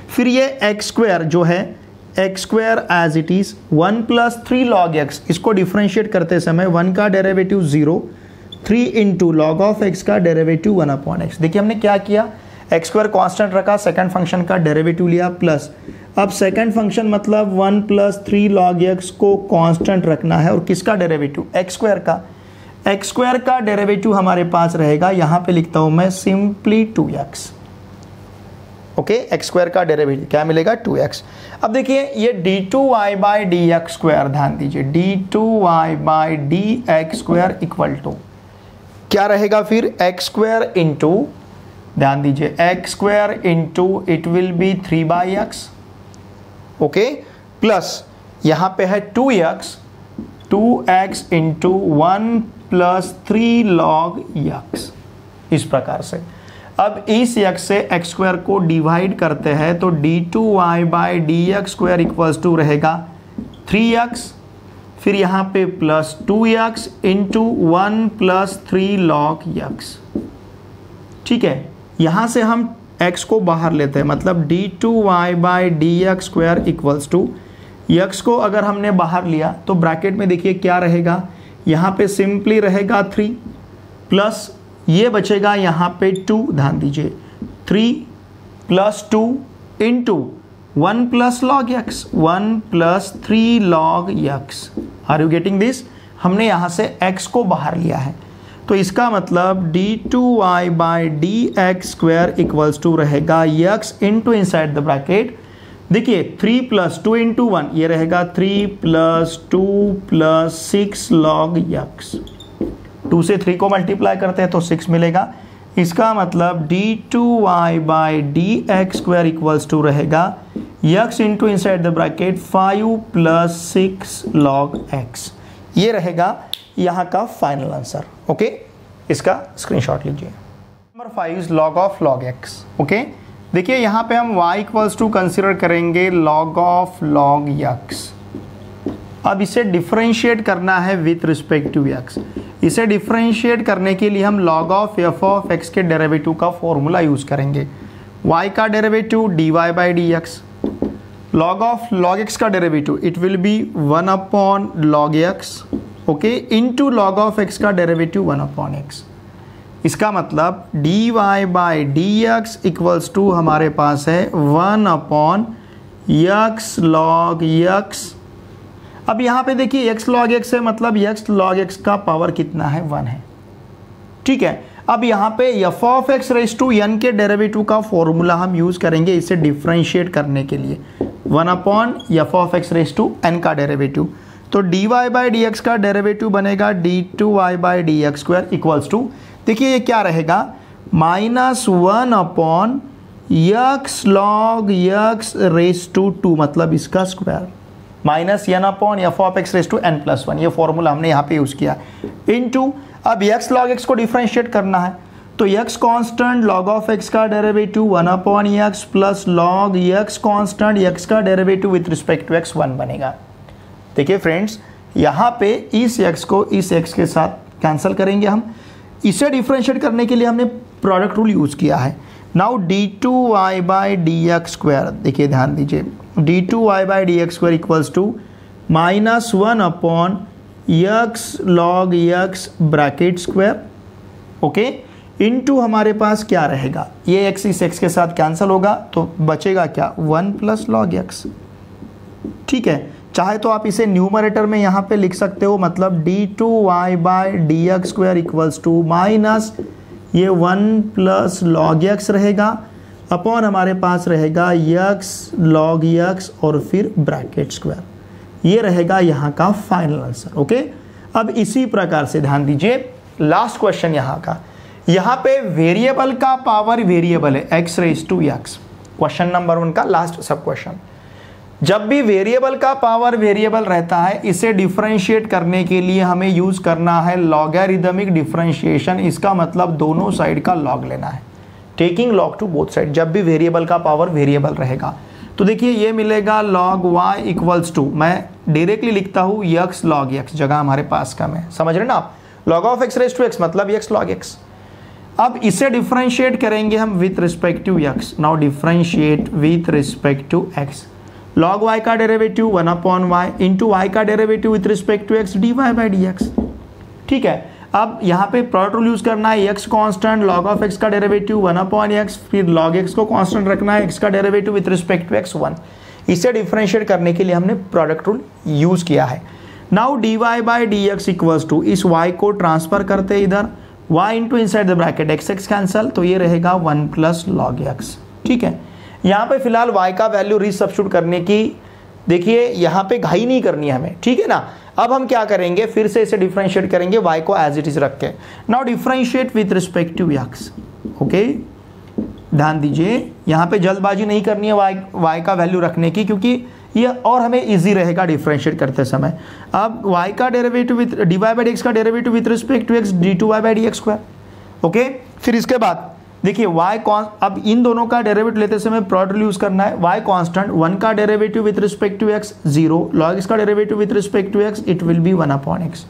फिर ये x² जो है, x² as it is 1 + 3 log x, इसको डिफरेंशिएट करते समय 1 का derivative 0, 3 into log of x का डेरिवेटिव 1/x। देखिए हमने क्या किया, x² कांस्टेंट रखा, सेकंड फंक्शन का डेरिवेटिव लिया प्लस, अब सेकंड फंक्शन मतलब 1 + 3 log x को कांस्टेंट रखना है और किसका डेरिवेटिव, x² का। x² का डेरिवेटिव हमारे पास रहेगा, यहाँ पे लिखता हूँ मैं सिंपली 2x। ओके, x² का डेरिवेटिव क्या मिलेगा, 2x। अब देखिए ये d2y/dx², ध्यान दीजिए, d2y/dx² इक्वल टू क्या रहेगा फिर, x² इंटू, ध्यान दीजिए, x² into it will B 3/x, okay, plus यहाँ पे है 2x इंटू 1 + 3 log x, इस प्रकार से। अब इस x से x² को डिवाइड करते हैं तो d2y/dx² इक्वल्स टू रहेगा 3x, फिर यहाँ पे plus 2x into 1 + 3 log x। ठीक है, यहाँ से हम x को बाहर लेते हैं, मतलब d2y/dx² इक्वल्स टू, x को अगर हमने बाहर लिया तो ब्रैकेट में देखिए क्या रहेगा, यहाँ पे सिंपली रहेगा 3 प्लस ये बचेगा यहाँ पे 2, ध्यान दीजिए, 3 + 2 into 1 + log x, 1 + 3 log x। Are you getting this? हमने यहाँ से x को बाहर लिया है, तो इसका मतलब d2y/dx² इक्वल्स टू रहेगा x into inside the bracket, देखिए 3 + 2 इंटू 1, ये रहेगा 3 + 2 + 6 log x। 2 से 3 को मल्टीप्लाई करते हैं तो 6 मिलेगा, इसका मतलब d2y/dx² इक्वल्स टू रहेगा x into inside the bracket 5 + 6 log x। ये रहेगा यहाँ का फाइनल आंसर। ओके, इसका स्क्रीनशॉट लीजिए। Number 5 is log of log x। Okay, देखिए यहाँ पे हम y इक्वल्स टू कंसिडर करेंगे log of log x। अब इसे डिफरेंशिएट करना है विथ रिस्पेक्ट टू x। इसे डिफरेंशिएट करने के लिए हम log of f of x के डेरिवेटिव का फॉर्मूला यूज करेंगे। y का derivative dy/dx, log of log x का derivative it will B 1/log x, okay, into log of x का डेरिवेटिव 1/x। इसका मतलब dy/dx इक्वल्स टू हमारे पास है 1/x log x। अब यहाँ पे देखिए x log x है, मतलब x log x का पावर कितना है, 1 है। ठीक है, अब यहाँ पे f of x raise to n के डेरिवेटिव का फॉर्मूला हम यूज करेंगे इसे डिफरेंशिएट करने के लिए, 1/f of x raise to n का डेरिवेटिव। तो dy/dx का डेरिवेटिव बनेगा d2y/dx² इक्वल्स टू, देखिए ये क्या रहेगा, -1 upon x log x raise to 2, मतलब इसका square, -n upon f of x raise to n+1, ये फॉर्मूला हमने यहाँ पे यूज़ किया, इनटू अब x log x को डिफरेंशिएट करना है, तो x constant log of x का derivative 1 upon x plus log x constant x का derivative with respect to x 1 बनेगा। देखिए फ्रेंड्स, यहाँ पे इस x को इस x के साथ कैंसिल करेंगे हम, इसे डिफरेंशिएट करने के लिए हमने प्रोडक्ट रूल यूज़ किया है। Now d2y by D x square, देखिए ध्यान दीजिए, d2y by D x square equals to -1 upon x log x bracket square, okay, into हमारे पास क्या रहेगा, ये x इस x के साथ कैंसिल होगा तो बचेगा क्या, 1 प्लस लॉग x। ठीक है, चाहे तो आप इसे न्यूमरेटर में यहाँ पे लिख सकते हो, मतलब d2y by D x square equals to minus ये 1 प्लस लॉग x रहेगा अपॉन हमारे पास रहेगा x लॉग x और फिर ब्रैकेट स्क्वायर, ये रहेगा यहाँ का फाइनल आंसर। ओके, अब इसी प्रकार से ध्यान दीजिए लास्ट क्वेश्चन यहाँ का, यहाँ पे वेरिएबल का पावर वेरिएबल है x raise to x, question number 1 का लास्ट सब क्वेश्चन। जब भी वेरिएबल का पावर वेरिएबल रहता है, इसे डिफरेंशिएट करने के लिए हमें यूज करना है लॉगरिदमिक डिफरेंशिएशन, इसका मतलब दोनों साइड का लॉग लेना है, taking log to both side, जब भी वेरिएबल का पावर वेरिएबल रहेगा। तो देखिए ये मिलेगा log y इक्वल्स टू, मैं डायरेक्टली लिखता हूँ x log x, जगह हमारे पास कम है, समझ रहे ना आप, log of x raise to x मतलब x log x। अब इसे डिफरेंशिएट करेंगे हम with respect to x, now differentiate with respect to x, log y का derivative 1 upon y into y का derivative with respect to x dy by D x. ठीक है, अब यहाँ पे प्रोडक्ट रूल यूज करना है, x constant log of x का डेरिवेटिव 1 अपॉन x, फिर log x को कांस्टेंट रखना है, x का derivative with respect to x 1, इसे डिफरेंशिएट करने के लिए हमने प्रोडक्ट रूल यूज किया है। Now dy by D x equals to, इस y को ट्रांसफर करते हैं इधर, y into inside the bracket x x cancel, तो ये रहेगा 1 प्लस लॉग x। ठीक है, यहाँ पे फिलहाल y का वैल्यू रीसब्स्टिट्यूट करने की, देखिए यहाँ पे घाई नहीं करनी है हमें, ठीक है ना। अब हम क्या करेंगे, फिर से इसे डिफरेंशिएट करेंगे y को एज इट इज रख के, now differentiate with respect to x। Okay, ध्यान दीजिए यहाँ पे जल्दबाजी नहीं करनी है y का वैल्यू रखने की, क्योंकि ये और हमें इजी रहेगा डिफरेंशिएट करते समय। अब y का derivative with dy by D x का derivative with respect to x d2y by D x square. Okay, फिर इसके बाद देखिए y अब इन दोनों का डेरिवेटिव लेते समय प्रोडक्ट यूज करना है, y कांस्टेंट 1 का derivative with respect to x 0, log x का derivative with respect to x it will be 1 upon x,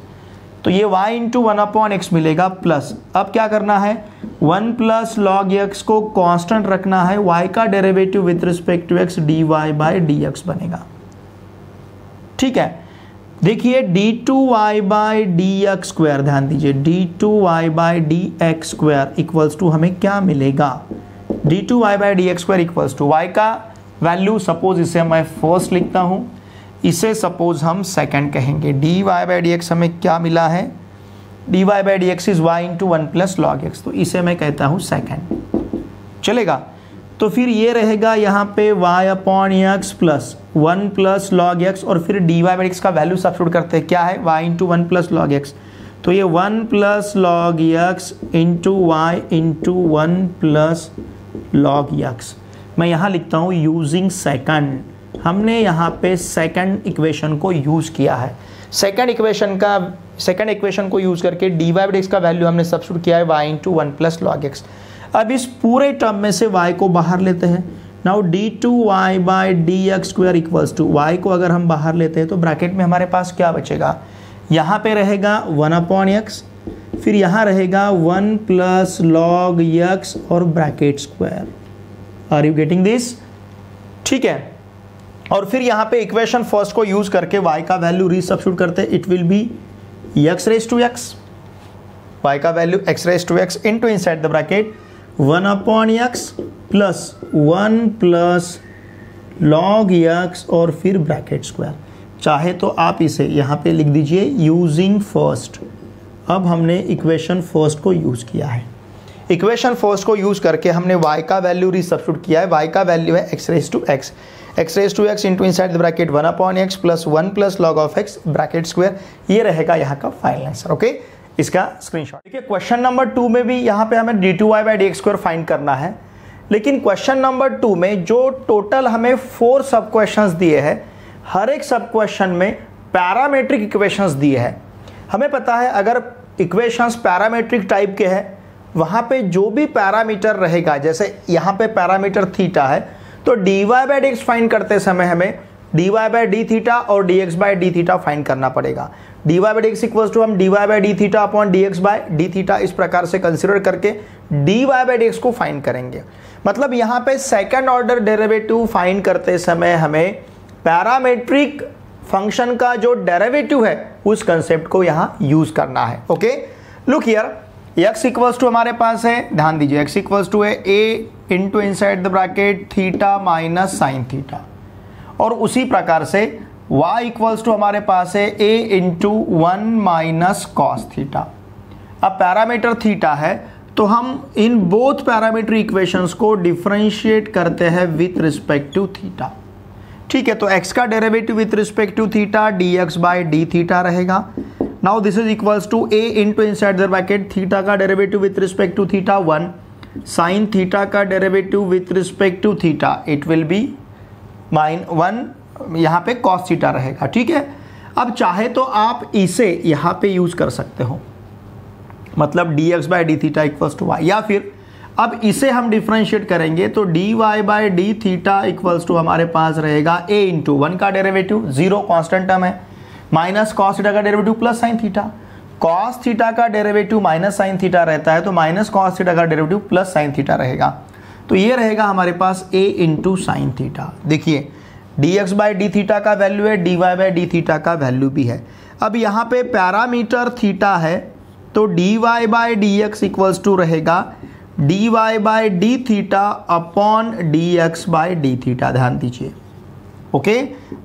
तो ये y इंटू 1 अपॉन x मिलेगा प्लस, अब क्या करना है 1 प्लस लॉग x को कांस्टेंट रखना है, y का derivative with respect to x dy by D x बनेगा। ठीक है, देखिए d2y by D x square, ध्यान दीजिए d2y by D x square equals to हमें क्या मिलेगा, d2y by D x square equals to y का वैल्यू, सपोज इसे मैं फर्स्ट लिखता हूँ, इसे सपोज हम सेकंड कहेंगे, dy बाई डी एक्स हमें क्या मिला है, dy by D x is y into 1 plus log x, तो इसे मैं कहता हूँ सेकंड, चलेगा। तो फिर ये रहेगा यहाँ पे y upon x plus 1 plus log x, और फिर dy बाई एक्स का वैल्यू सब्स्टिट्यूट करते हैं, क्या है y into 1 plus log x, तो ये 1 plus log x into y into 1 plus log x. मैं यहाँ लिखता हूँ यूजिंग सेकंड, हमने यहाँ पे सेकंड इक्वेशन को यूज़ किया है, सेकंड इक्वेशन को यूज़ करके dy बाई एक्स का वैल्यू हमने सब्स्टिट्यूट किया है y into 1 plus log x. अब इस पूरे टर्म में से y को बाहर लेते हैं, now d2y by D x square equals to, y को अगर हम बाहर लेते हैं तो ब्रैकेट में हमारे पास क्या बचेगा, यहाँ पे रहेगा 1 अपॉन x, फिर यहाँ रहेगा 1 प्लस लॉग x और bracket square. Are you getting this? ठीक है, और फिर यहाँ पे इक्वेशन फर्स्ट को यूज करके y का वैल्यू रीसब्स्टिट्यूट करते हैं, it will be x raise to x, y का value x raise to x into inside the bracket 1 upon x plus 1 plus log x और फिर ब्रैकेट स्क्वायर। चाहे तो आप इसे यहाँ पे लिख दीजिए यूजिंग फर्स्ट। अब हमने इक्वेशन फर्स्ट को यूज़ किया है, इक्वेशन फर्स्ट को यूज़ करके हमने y का वैल्यू रीसब्स्टिट्यूट किया है, y का वैल्यू है x raise to x into inside the bracket 1 upon x plus 1 plus log of x bracket square, ये रहेगा यहाँ का फाइनल आंसर। ओके, इसका स्क्रीनशॉट। देखिए क्वेश्चन नंबर 2 में भी यहाँ पे हमें d2y/dx² फाइंड करना है, लेकिन क्वेश्चन नंबर 2 में जो टोटल हमें 4 सब क्वेश्चंस दिए हैं, हर एक सब क्वेश्चन में पैरामेट्रिक इक्वेशंस दिए हैं। हमें पता है अगर इक्वेशंस पैरामेट्रिक टाइप के हैं, वहाँ पे जो भी पैरामीटर रहेगा, जैसे यहाँ पे पैरामीटर थीटा है, तो dy/dx फाइंड करते समय हमें dy/d थीटा और dx/d थीटा फाइंड करना पड़ेगा। dy/dx इक्वल्स टू हम dy/d theta upon dx/d theta इस प्रकार से कंसिडर करके dy/dx को फाइंड करेंगे। मतलब यहाँ पे सेकंड ऑर्डर डेरिवेटिव फाइंड करते समय हमें पैरामेट्रिक फंक्शन का जो डेरिवेटिव है उस कंसेप्ट को यहाँ यूज करना है। Okay, look here, x equals to हमारे पास है, ध्यान दीजिए, x इक्वल्स टू है a into inside the bracket theta minus sine theta, और उसी प्रकार से y इक्वल्स टू हमारे पास है a into 1 minus cos theta. अब पैरामीटर थीटा है तो हम इन बोथ पैरामीटर इक्वेशंस को डिफरेंशिएट करते हैं विथ रिस्पेक्ट टू थीटा। ठीक है, तो x का derivative with respect to theta dx/d theta रहेगा। Now this is equals to a into inside the bracket theta का derivative with respect to theta 1, sine theta का derivative with respect to theta it will be -1, यहाँ पे cos theta रहेगा। ठीक है, अब चाहे तो आप इसे यहाँ पे यूज कर सकते हो, मतलब dx/d theta equals to y, या फिर अब इसे हम डिफरेंशिएट करेंगे तो dy/d थीटा इक्वल्स टू हमारे पास रहेगा a इंटू 1 का डेरिवेटिव, 0 कांस्टेंट टर्म है, माइनस cos थीटा का derivative plus sine theta. cos theta का डेरिवेटिव माइनस साइन थीटा रहता है, तो माइनस cos थीटा का डेरिवेटिव प्लस साइन थीटा रहेगा, तो ये रहेगा हमारे पास a इंटू साइन थीटा। देखिए dx/d थीटा का वैल्यू है, dy/d थीटा का वैल्यू भी है। अब यहाँ पे पैरामीटर थीटा है तो dy/dx इक्वल्स टू रहेगा dy/d theta upon dx/d theta, ध्यान दीजिए। Okay,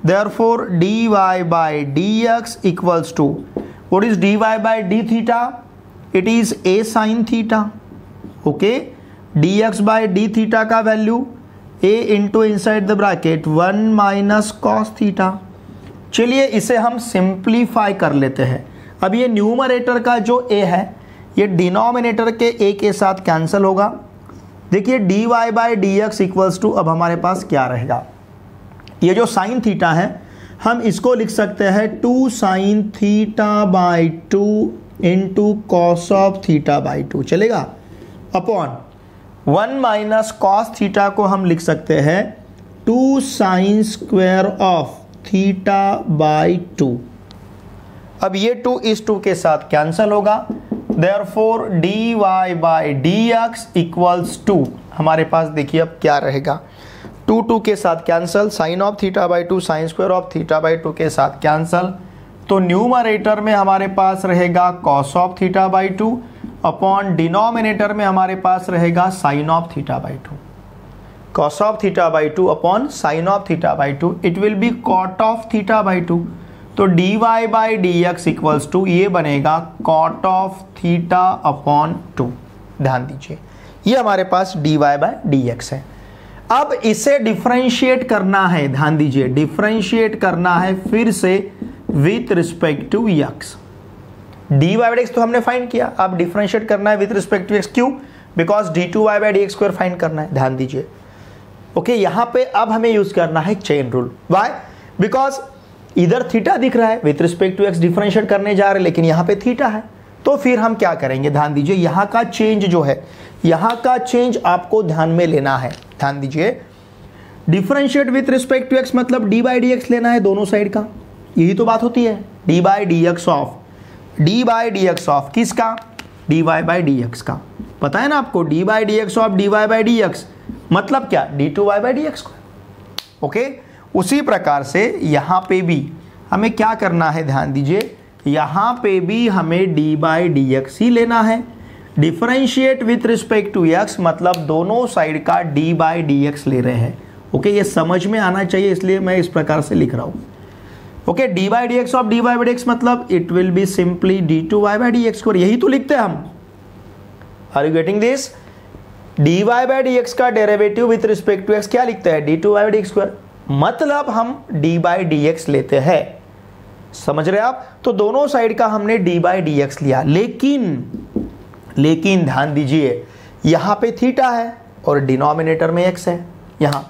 therefore dy/dx equals to what is dy/d theta? It is a sin theta. Okay, dx/d theta का value a into inside the bracket 1 minus cos theta. चलिए इसे हम simplify कर लेते हैं। अब ये न्यूमरेटर का जो a है ये डिनोमिनेटर के a के साथ कैंसिल होगा। देखिए dy/dx इक्वल्स टू अब हमारे पास क्या रहेगा, ये जो साइन थीटा है हम इसको लिख सकते हैं 2 sin θ/2 इंटू कॉस ऑफ θ/2, चलेगा, अपॉन 1 माइनस कॉस थीटा को हम लिख सकते हैं 2 sin स्क्वायर ऑफ θ/2। अब ये 2 इस 2 के साथ कैंसिल होगा, देयरफॉर dy/dx इक्वल्स टू हमारे पास देखिए अब क्या रहेगा, 2 के साथ cancel, sine of θ/2 sine square of θ/2 के साथ कैंसिल, तो न्यूमरेटर में हमारे पास रहेगा कॉस ऑफ θ/2 अपॉन डिनोमिनेटर में हमारे पास रहेगा sine of θ/2। Cos of θ/2 upon sine of θ/2 it will be cot of θ/2, तो dy/dx इक्वल्स टू ये बनेगा कॉट ऑफ थीटा अपॉन 2। ध्यान दीजिए ये हमारे पास dy/dx है। अब इसे डिफरेंशिएट करना है, ध्यान दीजिए डिफरेंशिएट करना है फिर से with respect to x। dy/dx तो हमने फाइंड किया, अब डिफरेंशिएट करना है विथ रिस्पेक्ट टू x, क्यों? बिकॉज d2y/dx² फाइंड करना है। ध्यान दीजिए ओके, यहां पे अब हमें यूज करना है चेन रूल। व्हाई? बिकॉज इधर थीटा दिख रहा है, with respect to x differentiate करने जा रहे हैं, लेकिन यहां पे थीटा है, तो फिर हम क्या करेंगे? ध्यान दीजिए यहां का चेंज जो है, यहां का चेंज आपको ध्यान में लेना है। ध्यान दीजिए differentiate with respect to x मतलब d/dx लेना है दोनों साइड का, यही तो बात होती है। d/dx ऑफ किसका? dy/dx का। पता है ना आपको d/dx ऑफ dy/dx मतलब क्या? d2y/dx। ओके, उसी प्रकार से यहां पे भी हमें क्या करना है? ध्यान दीजिए यहां पे भी हमें d/dx ही लेना है। Differentiate with respect to x मतलब दोनों साइड का d/dx ले रहे हैं। ओके, ये समझ में आना चाहिए, इसलिए मैं इस प्रकार से लिख रहा हूं। ओके, d/dx ऑफ dy/dx मतलब it will be simply d2y/dx, और यही तो लिखते हैं हम। Are you getting this? dy/dx का derivative with respect to x क्या लिखते हैं? d2y/dx², मतलब हम d/dx लेते हैं। समझ रहे आप? तो दोनों साइड का हमने डी बाई डी एक्स लिया, लेकिन ध्यान दीजिए यहां पे थीटा है और डिनोमिनेटर में एक्स है यहां।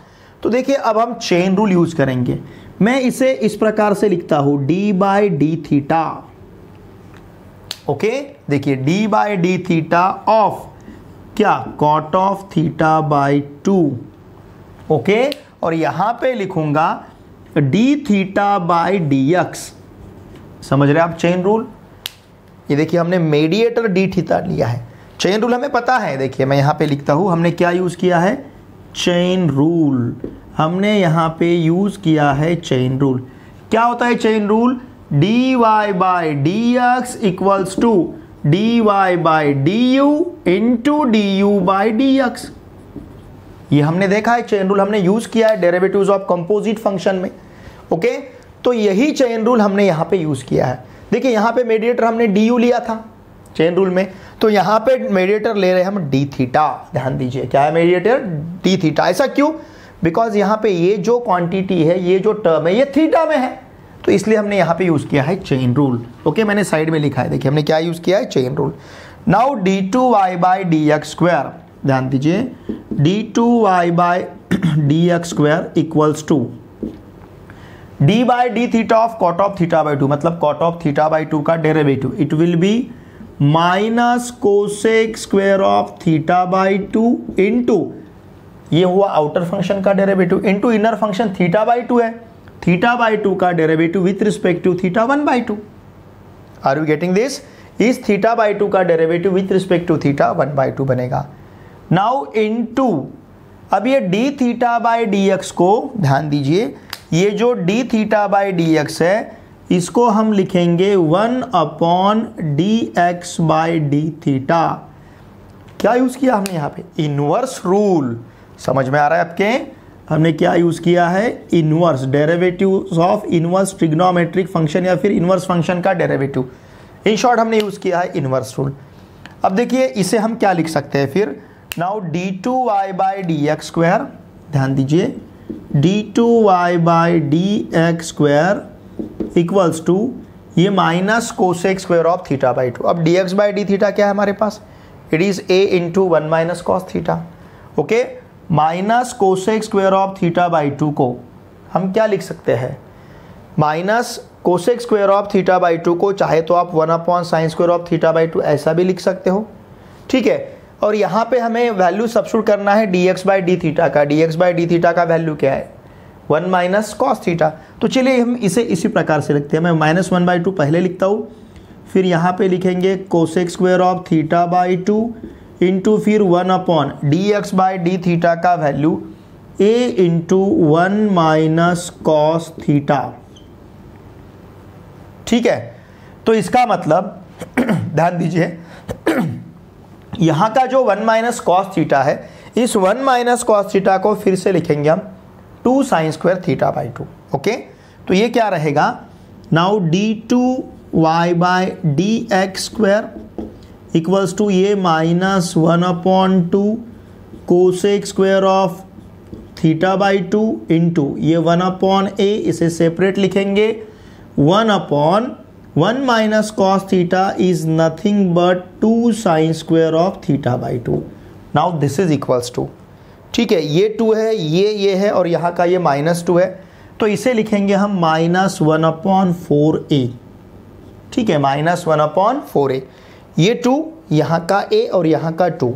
तो देखिए अब हम चेन रूल यूज करेंगे। मैं इसे इस प्रकार से लिखता हूं d by D theta. Okay, देखिए d by D theta of क्या, cot of theta by 2। Okay, और यहां पे लिखूंगा d theta by D x. समझ रहे आप चेन रूल? ये देखिए हमने मेडिएटर डी थीटा लिया है। चेन रूल हमें पता है, देखिए मैं यहां पे लिखता हूं हमने क्या यूज किया है, चेन रूल। हमने यहां पे यूज किया है चेन रूल। क्या होता है chain rule? D Y by D x equals to d Y by d u into d u by D x. ये हमने देखा है चेन रूल, हमने यूज किया है डेरिवेटिव्स ऑफ कंपोजिट फंक्शन में। ओके, तो यही चेन रूल हमने यहां पे यूज किया है। देखिए यहां पे मेडिएटर हमने डी यू लिया था चेन रूल में, तो यहां पे मेडिएटर ले रहे हैं हम डी थीटा। ध्यान दीजिए क्या है मेडिएटर, डी थीटा। ऐसा क्यों? बिकॉज यहां पे ये जो क्वांटिटी है, ये जो टर्म है, ये थीटा में है, तो इसलिए हमने यहां पे यूज किया है चेन रूल। ओके, मैंने साइड में लिखा है, देखिए हमने क्या यूज किया है, chain rule. Now d two Y by D x square, ध्यान दीजिए d two Y by D x square equals to d by D theta of cot of theta by 2, मतलब कॉट ऑफ थीटा बाई 2 का derivative it will be minus cosec square of theta by 2 into, ये हुआ outer function का derivative, into inner function theta by 2 है, theta by 2 का derivative with respect to theta 1 by 2। Are you getting this? इस theta by 2 का derivative with respect to theta 1 by 2 बनेगा। Now into, अब ये d theta by D x को ध्यान दीजिए, ये जो d theta by D x है इसको हम लिखेंगे 1 upon D x by D theta. क्या यूज किया हमने यहाँ पे? Inverse rule. समझ में आ रहा है आपके? हमने क्या यूज किया है? Inverse, derivative of inverse trigonometric function या फिर इनवर्स फंक्शन का डेरिवेटिव। इन शॉर्ट हमने यूज किया है इनवर्स रूल। अब देखिए इसे हम क्या लिख सकते हैं फिर, now d two Y by D x square, ध्यान दीजिए d two Y by D x square equals to ये minus cosec square of theta by 2। अब d x by D theta क्या है हमारे पास? It is a into 1 minus cos theta. Okay, minus cosec square of theta by 2 को हम क्या लिख सकते हैं? Minus cosec square of theta by 2 को चाहे तो आप 1 upon sine square of theta by 2 ऐसा भी लिख सकते हो, ठीक है। और यहाँ पे हमें वैल्यू सब्स्टिट्यूट करना है d x by D theta का। D x by D theta का वैल्यू क्या है? 1 माइनस कॉस थीटा। तो चलिए हम इसे इसी प्रकार से लिखते हैं। मैं -1 बाई 2 पहले लिखता हूँ, फिर यहाँ पे लिखेंगे cosec square of theta by 2 into फिर 1 upon D x by D theta का value a into 1 minus cos theta. ठीक है, तो इसका मतलब ध्यान दीजिए यहां का जो 1 माइनस कॉस थीटा है, इस 1 माइनस कॉस थीटा को फिर से लिखेंगे हम 2 sine square theta by 2। Okay, तो ये क्या रहेगा? Now d two Y by D x square equals to ये minus 1 upon 2 cosec square of theta by 2 into ये 1 अपॉन ए, इसे सेपरेट लिखेंगे 1 upon 1 minus cos theta is nothing but 2 sine square of theta by 2। Now this is equals to, ठीक है, ये 2 है, ये है और यहाँ का ये -2 है, तो इसे लिखेंगे हम -1 अपॉन 4a। ठीक है, -1 अपॉन 4a, ये 2 यहाँ का a और यहाँ का 2,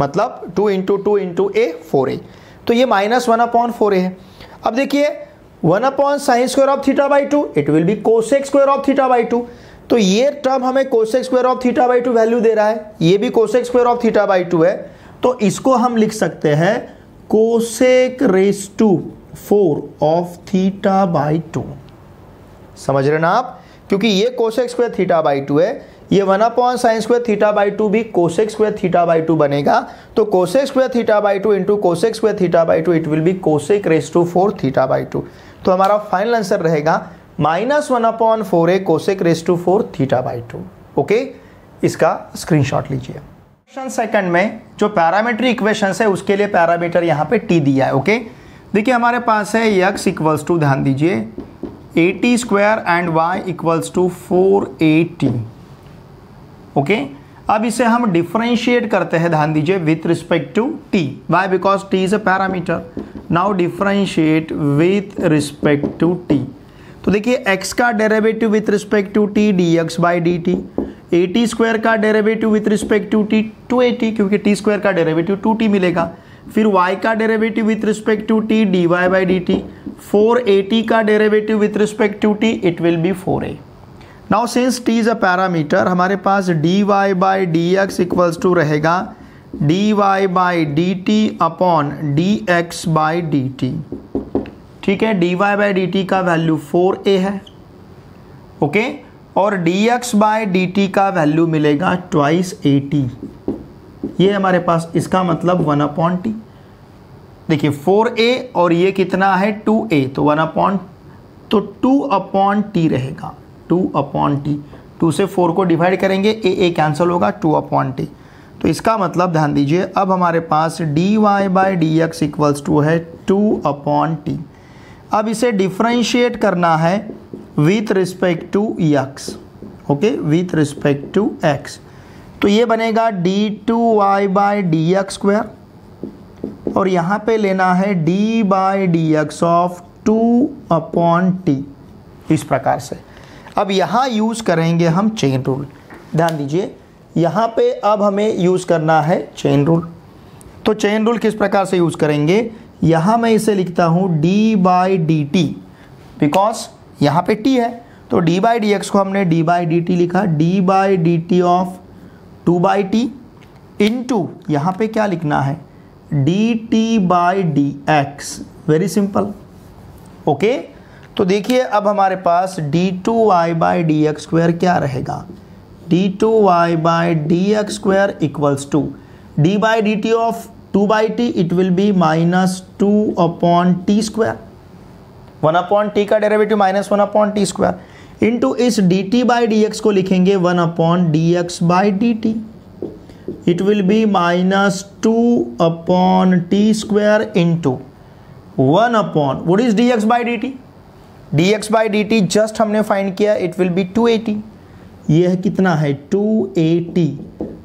मतलब 2 इंटू 2 इंटू a 4a, तो ये -1 अपॉन 4a है। अब देखिए 1 upon sine square of theta by 2 it will be cosec square of theta by 2। तो ये टर्म हमें cosec square of theta by 2 value दे रहा है, ये भी cosec square of theta by 2 है, तो इसको हम लिख सकते हैं cosec raise to 4 of theta by 2। समझ रहे ना आप? क्योंकि ये कोसेक स्क्वायर थीटा बाई 2 है, ये 1 upon sine square theta by 2 भी कोसेक स्क्वायर थीटा बाई 2 बनेगा, तो cosec square theta by 2 into cosec square theta by 2 it will be cosec raise to 4 theta by 2। तो हमारा फाइनल आंसर रहेगा -1 upon 4a cosec raise to 4 theta by 2। Okay, इसका screenshot लीजिए। Question second में जो parametric equation है उसके लिए पैरामीटर यहाँ पे t दिया है। ओके, देखिए हमारे पास है x इक्वल्स टू, ध्यान दीजिए 80 square and y equals to 480। Okay, अब इसे हम डिफरेंशिएट करते हैं, ध्यान दीजिए, with respect to t। Why? Because t is a parameter. Now differentiate with respect to t। तो देखिए x का derivative with respect to t dx by dt, 80 square का derivative with respect to t 280, क्योंकि t square का derivative 2t मिलेगा। फिर y का derivative with respect to t dy by dt, 480 का derivative with respect to t it will be 4a। Now since t is a parameter, हमारे पास dy by dx equals to रहेगा dy by dt upon dx by dt। ठीक है, dy by dt का value 4a है। Okay, और dx by dt का value मिलेगा ट्वाइस 80। ये हमारे पास, इसका मतलब 1 अपॉन टी। देखिए 4a और ये कितना है 2a, तो 1 अपॉन, तो 2 अपॉन टी रहेगा, 2 अपॉन टी। 2 से 4 को डिवाइड करेंगे, a कैंसिल होगा, 2 अपॉन टी। तो इसका मतलब ध्यान दीजिए, अब हमारे पास dy by dx equals to है 2 अपॉन टी। अब इसे डिफरेंशिएट करना है with respect to x। Okay, with respect to x, तो ये बनेगा d2y बाई dx स्क्वायर, और यहाँ पे लेना है d by dx of 2 upon T, इस प्रकार से। अब यहाँ यूज़ करेंगे हम चेन रूल। ध्यान दीजिए, यहाँ पे अब हमें यूज़ करना है चेन रूल। तो चेन रूल किस प्रकार से यूज़ करेंगे, यहाँ मैं इसे लिखता हूँ d by d T, because यहाँ पे t है, तो d बाई डी एक्स को हमने d बाई डी टी लिखा, d by d t of 2 by t into यहाँ पे क्या लिखना है dt by D x. Very simple. Okay, तो देखिए अब हमारे पास d2y by D x square क्या रहेगा, d2y by D x square equals to d by d t of 2 by t, it will be minus 2 upon t square. 1 upon t का derivative minus 1 upon t square into इस dt by D x को लिखेंगे 1 upon D x by d T, it will be minus 2 upon t square into 1 upon what is D x by d T, D x by d T just हमने find किया, it will B 280। ये है कितना है 280,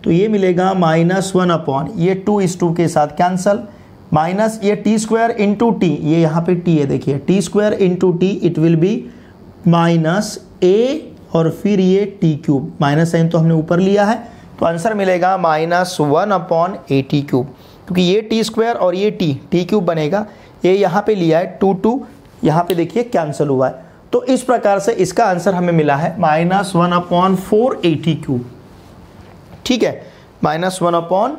तो ये मिलेगा minus 1 upon, ये 2 इस 2 के साथ कैंसल, माइनस ये टी स्क्वायर इंटू टी, ये यहाँ पे टी है, देखिए t square into t, it will be minus a और फिर ये टी क्यूब, माइनस साइन तो हमने ऊपर लिया है, तो आंसर मिलेगा minus 1 upon A T cube, क्योंकि ये टी स्क्वायर और ये टी क्यूब बनेगा, ये यहाँ पे लिया है 2 यहाँ पे देखिए कैंसिल हुआ है। तो इस प्रकार से इसका आंसर हमें मिला है माइनस 1 अपॉन 480 क्यूब। ठीक है, माइनस 1 अपॉन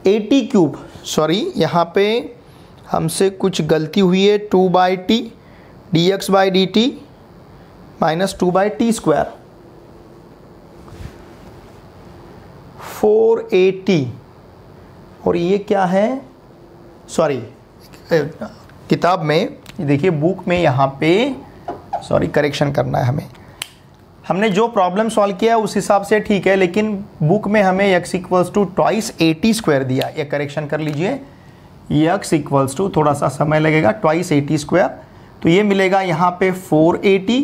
80 क्यूब। सॉरी, यहाँ पे हमसे कुछ गलती हुई है, 2 by T D x by d T minus 2 by T square 480, और ये क्या है, सॉरी किताब में देखिए, बुक में यहाँ पे सॉरी करेक्शन करना है हमें, हमने जो प्रॉब्लम सॉल्व किया उस हिसाब से ठीक है, लेकिन बुक में हमें x equals to twice 80 square दिया, ये करेक्शन कर लीजिए, x इक्वल्स टू, थोड़ा सा समय लगेगा, ट्वाइस 80 स्क्वायर, तो ये मिलेगा यहाँ पे 480।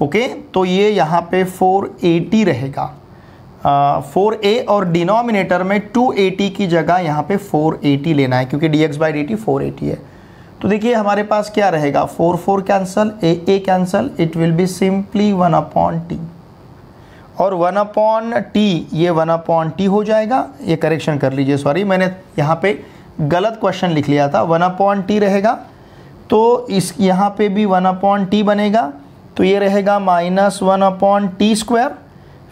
ओके, तो ये यहाँ पे 480 रहेगा, 4a और डिनोमिनेटर में 280 की जगह यहाँ पे 480 लेना है, क्योंकि dx बाई डी टी 480 है। तो देखिए हमारे पास क्या रहेगा, 4 cancel, a cancel, it will be simply 1 upon T, और 1 अपॉन टी ये 1 अपॉन टी हो जाएगा, ये करेक्शन कर लीजिए, सॉरी मैंने यहाँ पे गलत क्वेश्चन लिख लिया था, 1 अपॉन टी रहेगा, तो इस यहाँ पे भी 1 अपॉन टी बनेगा, तो ये रहेगा माइनस 1 अपॉन टी स्क्वायर,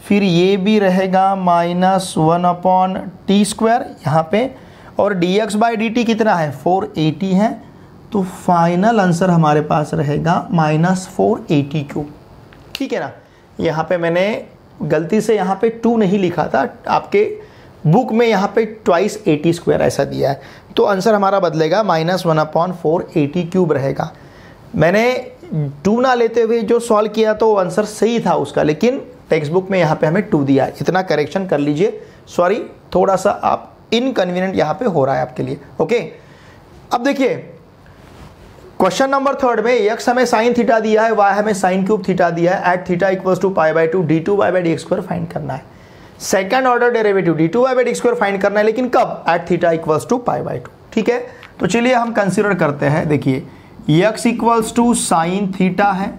फिर ये भी रहेगा माइनस 1 अपॉन टी स्क्वायर यहाँ पे, और dx बाई डी टी कितना है 480 है, तो फाइनल आंसर हमारे पास रहेगा माइनस 480 क्यूब। ठीक है ना, यहाँ पे मैंने गलती से यहाँ पे 2 नहीं लिखा था, आपके बुक में यहाँ पे ट्वाइस 80 स्क्वायर ऐसा दिया है, तो आंसर हमारा बदलेगा माइनस 1 अपॉन 480 क्यूब रहेगा। मैंने 2 ना लेते हुए जो सॉल्व किया तो आंसर सही था उसका, लेकिन टेक्स्ट बुक में यहाँ पे हमें 2 दिया है, इतना करेक्शन कर लीजिए, सॉरी थोड़ा सा आप इनकन्वीनियंट यहाँ पे हो रहा है आपके लिए। ओके, अब देखिए क्वेश्चन नंबर 3 में x हमें साइन थीटा दिया है, y हमें साइन क्यूब थीटा दिया है, at theta equals to pi by 2 d2y/dx² find करना है। Second order derivative d2y/dx² find करना है, लेकिन कब? At theta equals to pi by 2। ठीक है, तो चलिए हम कंसीडर करते हैं। देखिए x equals to sine theta है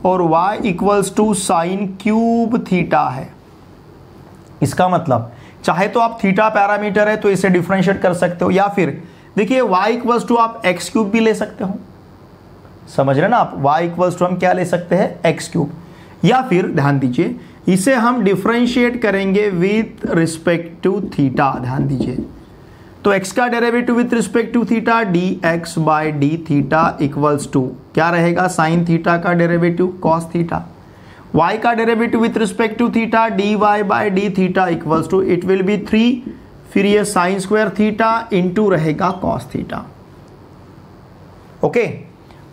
और y equals to sine cube theta है। इसका मतलब चाहे तो आप थीटा पैरामीटर है तो इसे डिफरेंशिएट कर सकते हो, या फिर देखिए y इक्वल्स टू आप एक्स क्यूब भी ले सकते हो। समझ रहे ना आप, y इक्वल्स टू हम क्या ले सकते हैं? X cube. या फिर ध्यान दीजिए इसे हम डिफरेंशिएट करेंगे विथ रिस्पेक्ट टू थीटा। ध्यान दीजिए, तो x का derivative with respect to theta dx by D theta equals to क्या रहेगा? साइन थीटा का डेरिवेटिव कॉस थीटा। y का derivative with respect to theta dy by D theta equals to it will be 3, फिर ये sine square theta into रहेगा cos theta. Okay,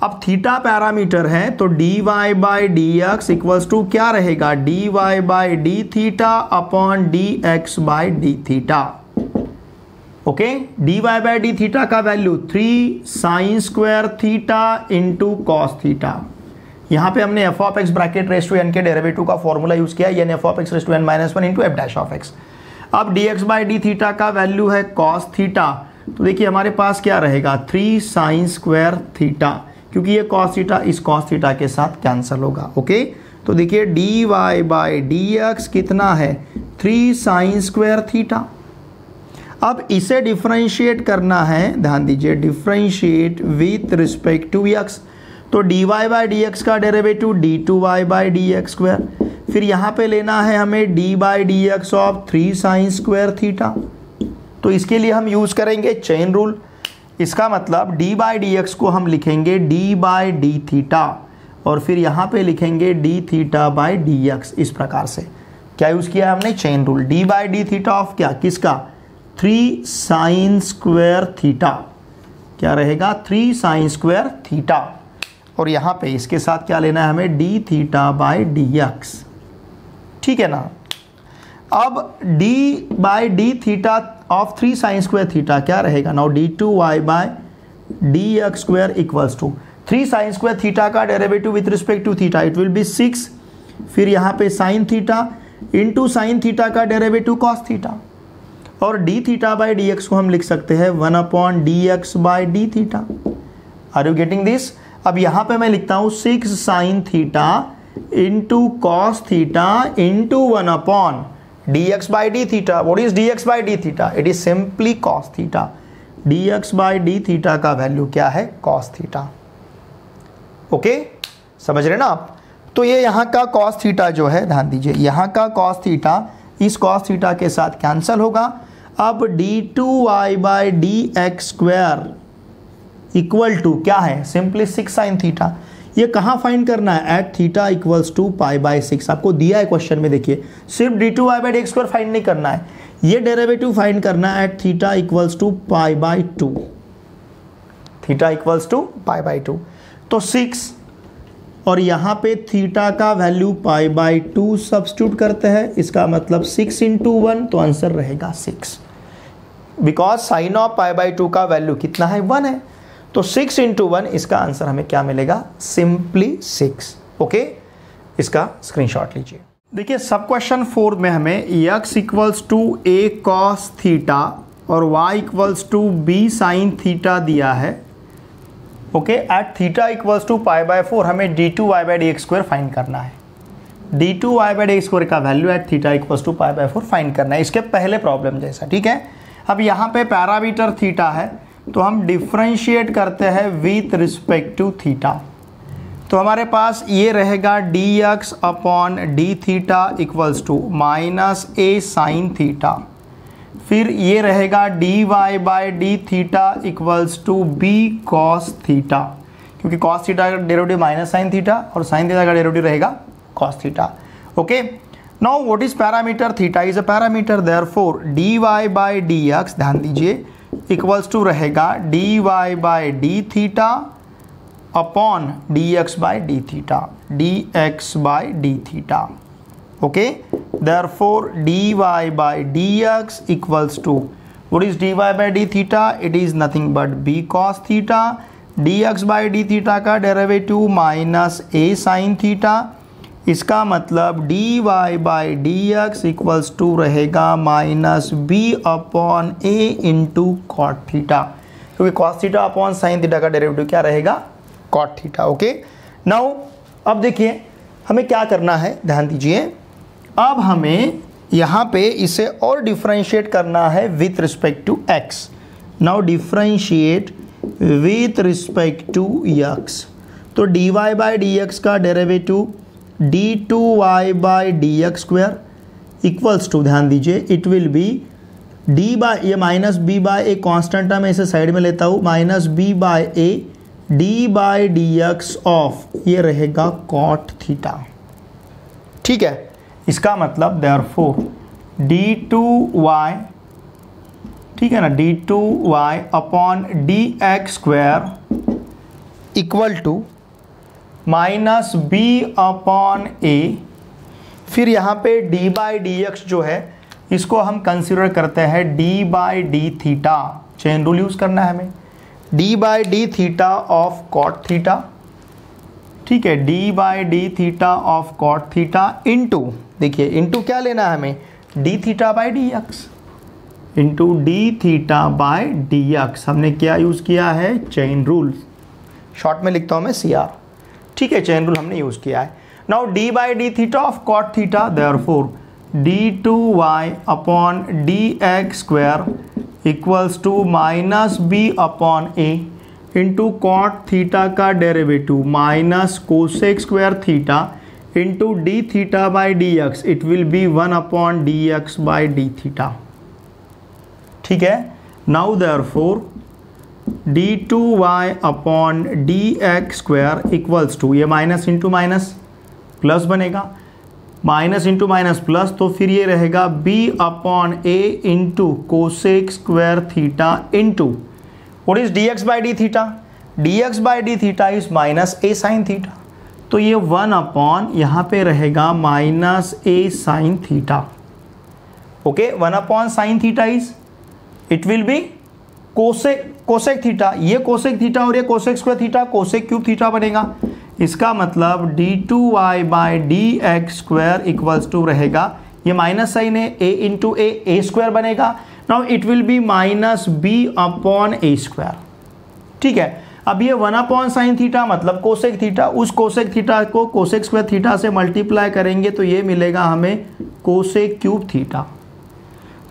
अब theta parameter है तो dy by D x equals to क्या रहेगा? dy by D theta upon dx by D theta. Okay, dy by D theta का value 3 sine square theta into cos theta. यहां पे हमने f of x bracket raise to n के derivative का formula use किया, यानी f of x raise to n minus 1 into f dash of x। अब dx by D theta का value है कॉस थीटा, तो देखिए हमारे पास क्या रहेगा? 3 साइन स्क्वायर थीटा, क्योंकि ये कॉस थीटा इस कॉस थीटा के साथ कैंसिल होगा। ओके, तो देखिए dy बाई dx कितना है? 3 साइन स्क्वायर थीटा। अब इसे डिफरेंशिएट करना है, ध्यान दीजिए, differentiate with respect to x, तो dy बाई dx का डेरिवेटिव d2y बाई dx²। फिर यहाँ पे लेना है हमें d by dx of 3 sine square theta, तो इसके लिए हम यूज करेंगे चेन रूल। इसका मतलब d बाई dx को हम लिखेंगे d बाई डी थीटा, और फिर यहाँ पे लिखेंगे d थीटा बाई dx। इस प्रकार से क्या यूज किया हमने? Chain rule. d by D theta of क्या? किसका? 3 साइन स्क्वायर थीटा। क्या रहेगा? 3 साइन स्क्वायर थीटा, और यहाँ पे इसके साथ क्या लेना है हमें? d theta by dx। ठीक है ना। अब d by D theta of 3 sine square theta क्या रहेगा? Now d2y by dx² equals to 3 sine square theta का derivative with respect to theta it will be 6, फिर यहाँ पे sine theta into sine theta का डेरिवेटिव कॉस थीटा, और d theta by dx को हम लिख सकते हैं 1 upon dx by D theta. Are you getting this? अब यहाँ पे मैं लिखता हूँ 6 sine theta into cos theta into 1 upon dx by D theta. What is dx by D theta? It is simply cos theta. dx by D theta का value क्या है? Cos theta. Okay, समझ रहे ना आप? तो ये यहाँ का कॉस थीटा जो है, ध्यान दीजिए, यहाँ का कॉस थीटा इस कॉस थीटा के साथ कैंसिल होगा। अब d2y by dx² equal to क्या है? Simply 6 sine theta. ये कहाँ फाइंड करना है? At theta equals to pi by 6। आपको दिया है क्वेश्चन में, देखिए सिर्फ d2y बाई dx² फाइंड नहीं करना है, ये डेरिवेटिव फाइंड करना है at theta equals to pi by 2। Theta equals to pi by 2, तो 6, और यहाँ पे थीटा का वैल्यू पाई बाई 2 सब्स्टिट्यूट करते हैं। इसका मतलब 6 इंटू 1, तो आंसर रहेगा 6, because sign of pi by 2 का वैल्यू कितना है? 1 है, तो 6 इंटू 1, इसका आंसर हमें क्या मिलेगा? सिंपली 6। ओके, इसका स्क्रीनशॉट लीजिए। देखिए सब क्वेश्चन 4 में हमें x equals to a cos theta और y equals to b sine theta दिया है। Okay, at theta equals to pi by 4 हमें d2y बाई dx² फाइंड करना है। d2y बाई dx² का value at theta equals to pi by 4 find करना है, इसके पहले प्रॉब्लम जैसा। ठीक है, अब यहाँ पे पैरामीटर थीटा है, तो हम डिफरेंशिएट करते हैं विथ रिस्पेक्ट टू थीटा, तो हमारे पास ये रहेगा dx upon D theta equals to minus a sine theta, फिर ये रहेगा dy by D theta equals to b cos theta, क्योंकि कॉस थीटा का डेरिवेटिव माइनस साइन थीटा और साइन थीटा का डेरिवेटिव रहेगा cos theta. Okay, now what is parameter? Theta is a parameter, therefore dy by dx, ध्यान दीजिए, equals to रहेगा dy by D theta upon dx by D theta, dx by D theta. Okay, therefore dy by dx equals to, what is dy by d theta? It is nothing but b cos theta, D x by D theta का derivative minus A sine theta, इसका मतलब D Y by D x equals to रहेगा minus B upon ए into cot theta, क्योंकि cos theta upon sine theta का derivative क्या रहेगा, cot theta. Okay, now अब देखिए हमें क्या करना है, ध्यान दीजिए। अब हमें यहाँ पे इसे और डिफरेंशिएट करना है with respect to x. Now differentiate with respect to x, तो d Y by D x का derivative d two Y by D x square equals to, ध्यान दीजिए, it will be d by, ये minus b by a constant है, मैं इसे side में लेता हूँ, minus b by a d by D x of, ये रहेगा कॉट थीटा। ठीक है, इसका मतलब देयरफॉर डी टू वाई, ठीक है ना, d two Y upon D x square equal to minus B upon a, फिर यहाँ पे डी बाई डी एक्स जो है इसको हम कंसिडर करते हैं D by D theta, chain rule use करना है हमें, D by D theta of cot theta, ठीक है, D by D theta of cot theta into, देखिए इंटू क्या लेना है हमें, D theta by D X, into D theta by D X. हमने क्या यूज किया है, चेन रूल, शॉर्ट में लिखता हूं मैं सी आर, ठीक है, चेन रूल हमने यूज किया है। Now d by D theta of cot theta, therefore d two Y upon D x square equals to minus B upon A into cot theta का derivative minus cosec square theta into D theta by D x, it will be 1 upon D x by D theta. ठीक है, now therefore d two Y upon D x square equals to, ये minus into minus plus बनेगा, minus into minus plus, तो फिर ये रहेगा B upon A into cosec square theta into what is D x by D theta, D x by D theta is minus A sine theta, तो ये 1 upon यहाँ पे रहेगा minus A sine theta. Okay, 1 upon sine theta is, it will be cosec theta, ये cosec theta और ये cosec square theta, cosec cube theta बनेगा। इसका मतलब D two Y by D x square equals to रहेगा, ये minus sine है, A into A square बनेगा। Now it will be minus B upon A square. ठीक है, अब ये 1 अपॉन साइन थीटा मतलब कोसेक थीटा, उस कोसेक थीटा को कोसेक स्क्वायर थीटा से मल्टीप्लाई करेंगे तो ये मिलेगा हमें कोसेक क्यूब थीटा।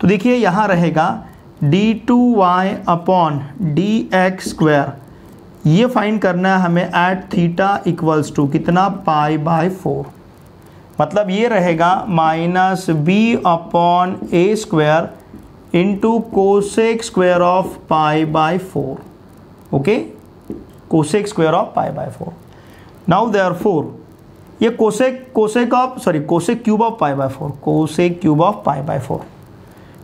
तो देखिए यहाँ रहेगा D two Y upon D x square, ये फाइंड करना है हमें एट थीटा इक्वल्स टू कितना, पाई बाय 4, मतलब ये रहेगा minus B upon A square into cosec square of pi by 4। Okay, cosec square of pi by 4। Now therefore ये cosec cube of pi by 4, cosec cube of pi by 4।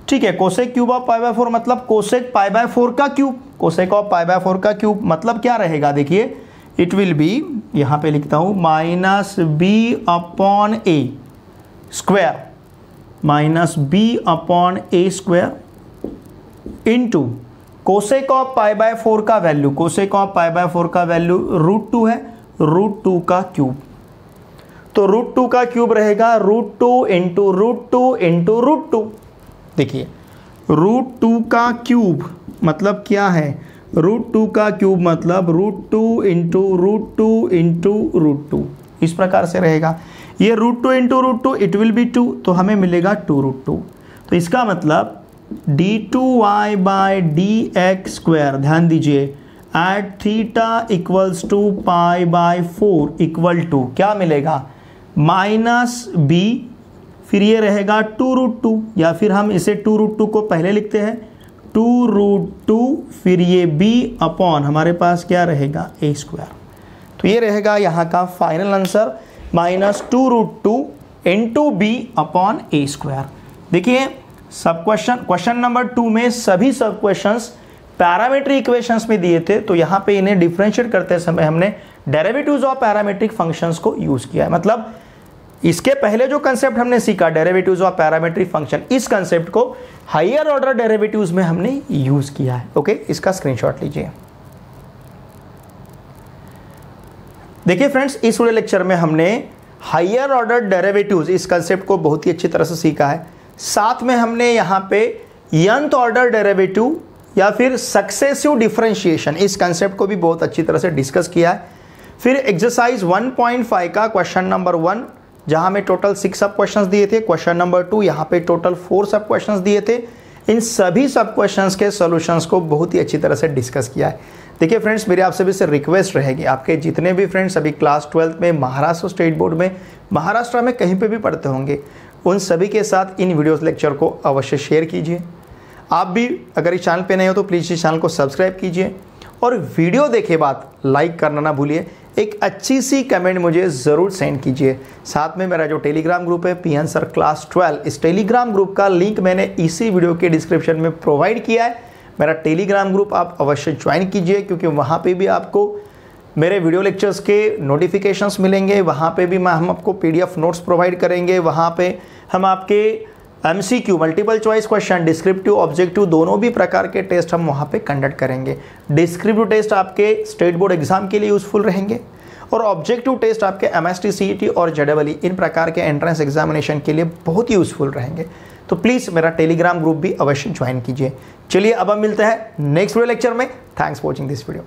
ठीक है, cosec cube of pi by 4 मतलब cosec pi by 4 का cube, cosec of pi by 4 का cube मतलब क्या रहेगा, देखिए इट विल बी, यहाँ पे लिखता हूँ minus B upon A square, minus B upon A square into cosec of pi by 4 का value, cosec of pi by 4 का वैल्यू √2 है, √2 का क्यूब, तो √2 का क्यूब रहेगा √2 इंटू √2 इंटू √2। देखिए √2 का क्यूब मतलब क्या है, √2 का क्यूब मतलब √2 इंटू √2 इंटू √2, इस प्रकार से रहेगा। ये √2 इंटू √2 इट विल बी 2, तो हमें मिलेगा 2√2। तो इसका मतलब D two Y by D x square, ध्यान दीजिए, at theta equals to pi by 4 equal to क्या मिलेगा, माइनस बी, फिर ये रहेगा 2√2, या फिर हम इसे 2√2 को पहले लिखते हैं 2√2, फिर ये b अपॉन हमारे पास क्या रहेगा a स्क्वायर। तो ये रहेगा यहाँ का final answer minus 2√2 into B upon a square. देखिए सब क्वेश्चन नंबर 2 में सभी सब क्वेश्चंस पैरामीट्रिक इक्वेशंस में दिए थे, तो यहाँ पे इन्हें डिफरेंशिएट करते समय हमने डेरिवेटिव्स ऑफ पैरामीट्रिक फंक्शंस को यूज किया है। मतलब इसके पहले जो कंसेप्ट हमने सीखा डेरिवेटिव्स ऑफ पैरामीट्रिक फंक्शन, इस कंसेप्ट को हायर ऑर्डर डेरिवेटिव्स में हमने यूज किया है। ओके, इसका स्क्रीनशॉट लीजिए। देखिए फ्रेंड्स, इस वीडियो लेक्चर में हमने हायर ऑर्डर डेरिवेटिव्स इस कंसेप्ट को बहुत ही अच्छी तरह से सीखा है। साथ में हमने यहाँ पे nth ऑर्डर डेरिवेटिव या फिर सक्सेसिव डिफरेंशिएशन इस कंसेप्ट को भी बहुत अच्छी तरह से डिस्कस किया है। फिर एक्सरसाइज 1.5 का क्वेश्चन नंबर 1 जहाँ में टोटल 6 सब क्वेश्चंस दिए थे, क्वेश्चन नंबर 2 यहाँ पे टोटल 4 सब क्वेश्चंस दिए थे। इन सभी सब क्वेश्चंस के सॉल्यूशंस को बहुत ही अच्छी तरह से डिस्कस किया है। देखिए फ्रेंड्स, मेरी आप सभी से रिक्वेस्ट रहेगी, आपके जितने भी फ्रेंड्स अभी क्लास 12th में महाराष्ट्र स्टेट बोर्ड में, महाराष्ट्र में कहीं पे भी पढ़ते होंगे, उन सभी के साथ इन वीडियोस लेक्चर को अवश्य शेयर कीजिए। आप भी अगर इस चैनल पे नए हो तो प्लीज़ इस चैनल को सब्सक्राइब कीजिए और वीडियो देखे बाद लाइक करना ना भूलिए। एक अच्छी सी कमेंट मुझे ज़रूर सेंड कीजिए। साथ में मेरा जो टेलीग्राम ग्रुप है पी आंसर क्लास 12, इस टेलीग्राम ग्रुप का लिंक मैंने इसी वीडियो के डिस्क्रिप्शन में प्रोवाइड किया है। मेरा टेलीग्राम ग्रुप आप अवश्य ज्वाइन कीजिए, क्योंकि वहाँ पे भी आपको मेरे वीडियो लेक्चर्स के नोटिफिकेशंस मिलेंगे। वहाँ पे भी हम आपको PDF नोट्स प्रोवाइड करेंगे। वहाँ पे हम आपके MCQ multiple choice question, descriptive objective दोनों भी प्रकार के टेस्ट हम वहाँ पे कंडक्ट करेंगे। डिस्क्रिप्टिव टेस्ट आपके स्टेट बोर्ड एग्जाम के लिए यूज़फुल रहेंगे और ऑब्जेक्टिव टेस्ट आपके MST CET और JEE इन प्रकार के एंट्रेंस एग्जामिनेशन के लिए बहुत ही यूज़फुल रहेंगे। तो प्लीज़ मेरा टेलीग्राम ग्रुप भी अवश्य ज्वाइन कीजिए। चलिए अब हम मिलते हैं नेक्स्ट वीडियो लेक्चर में। Thanks for watching this video.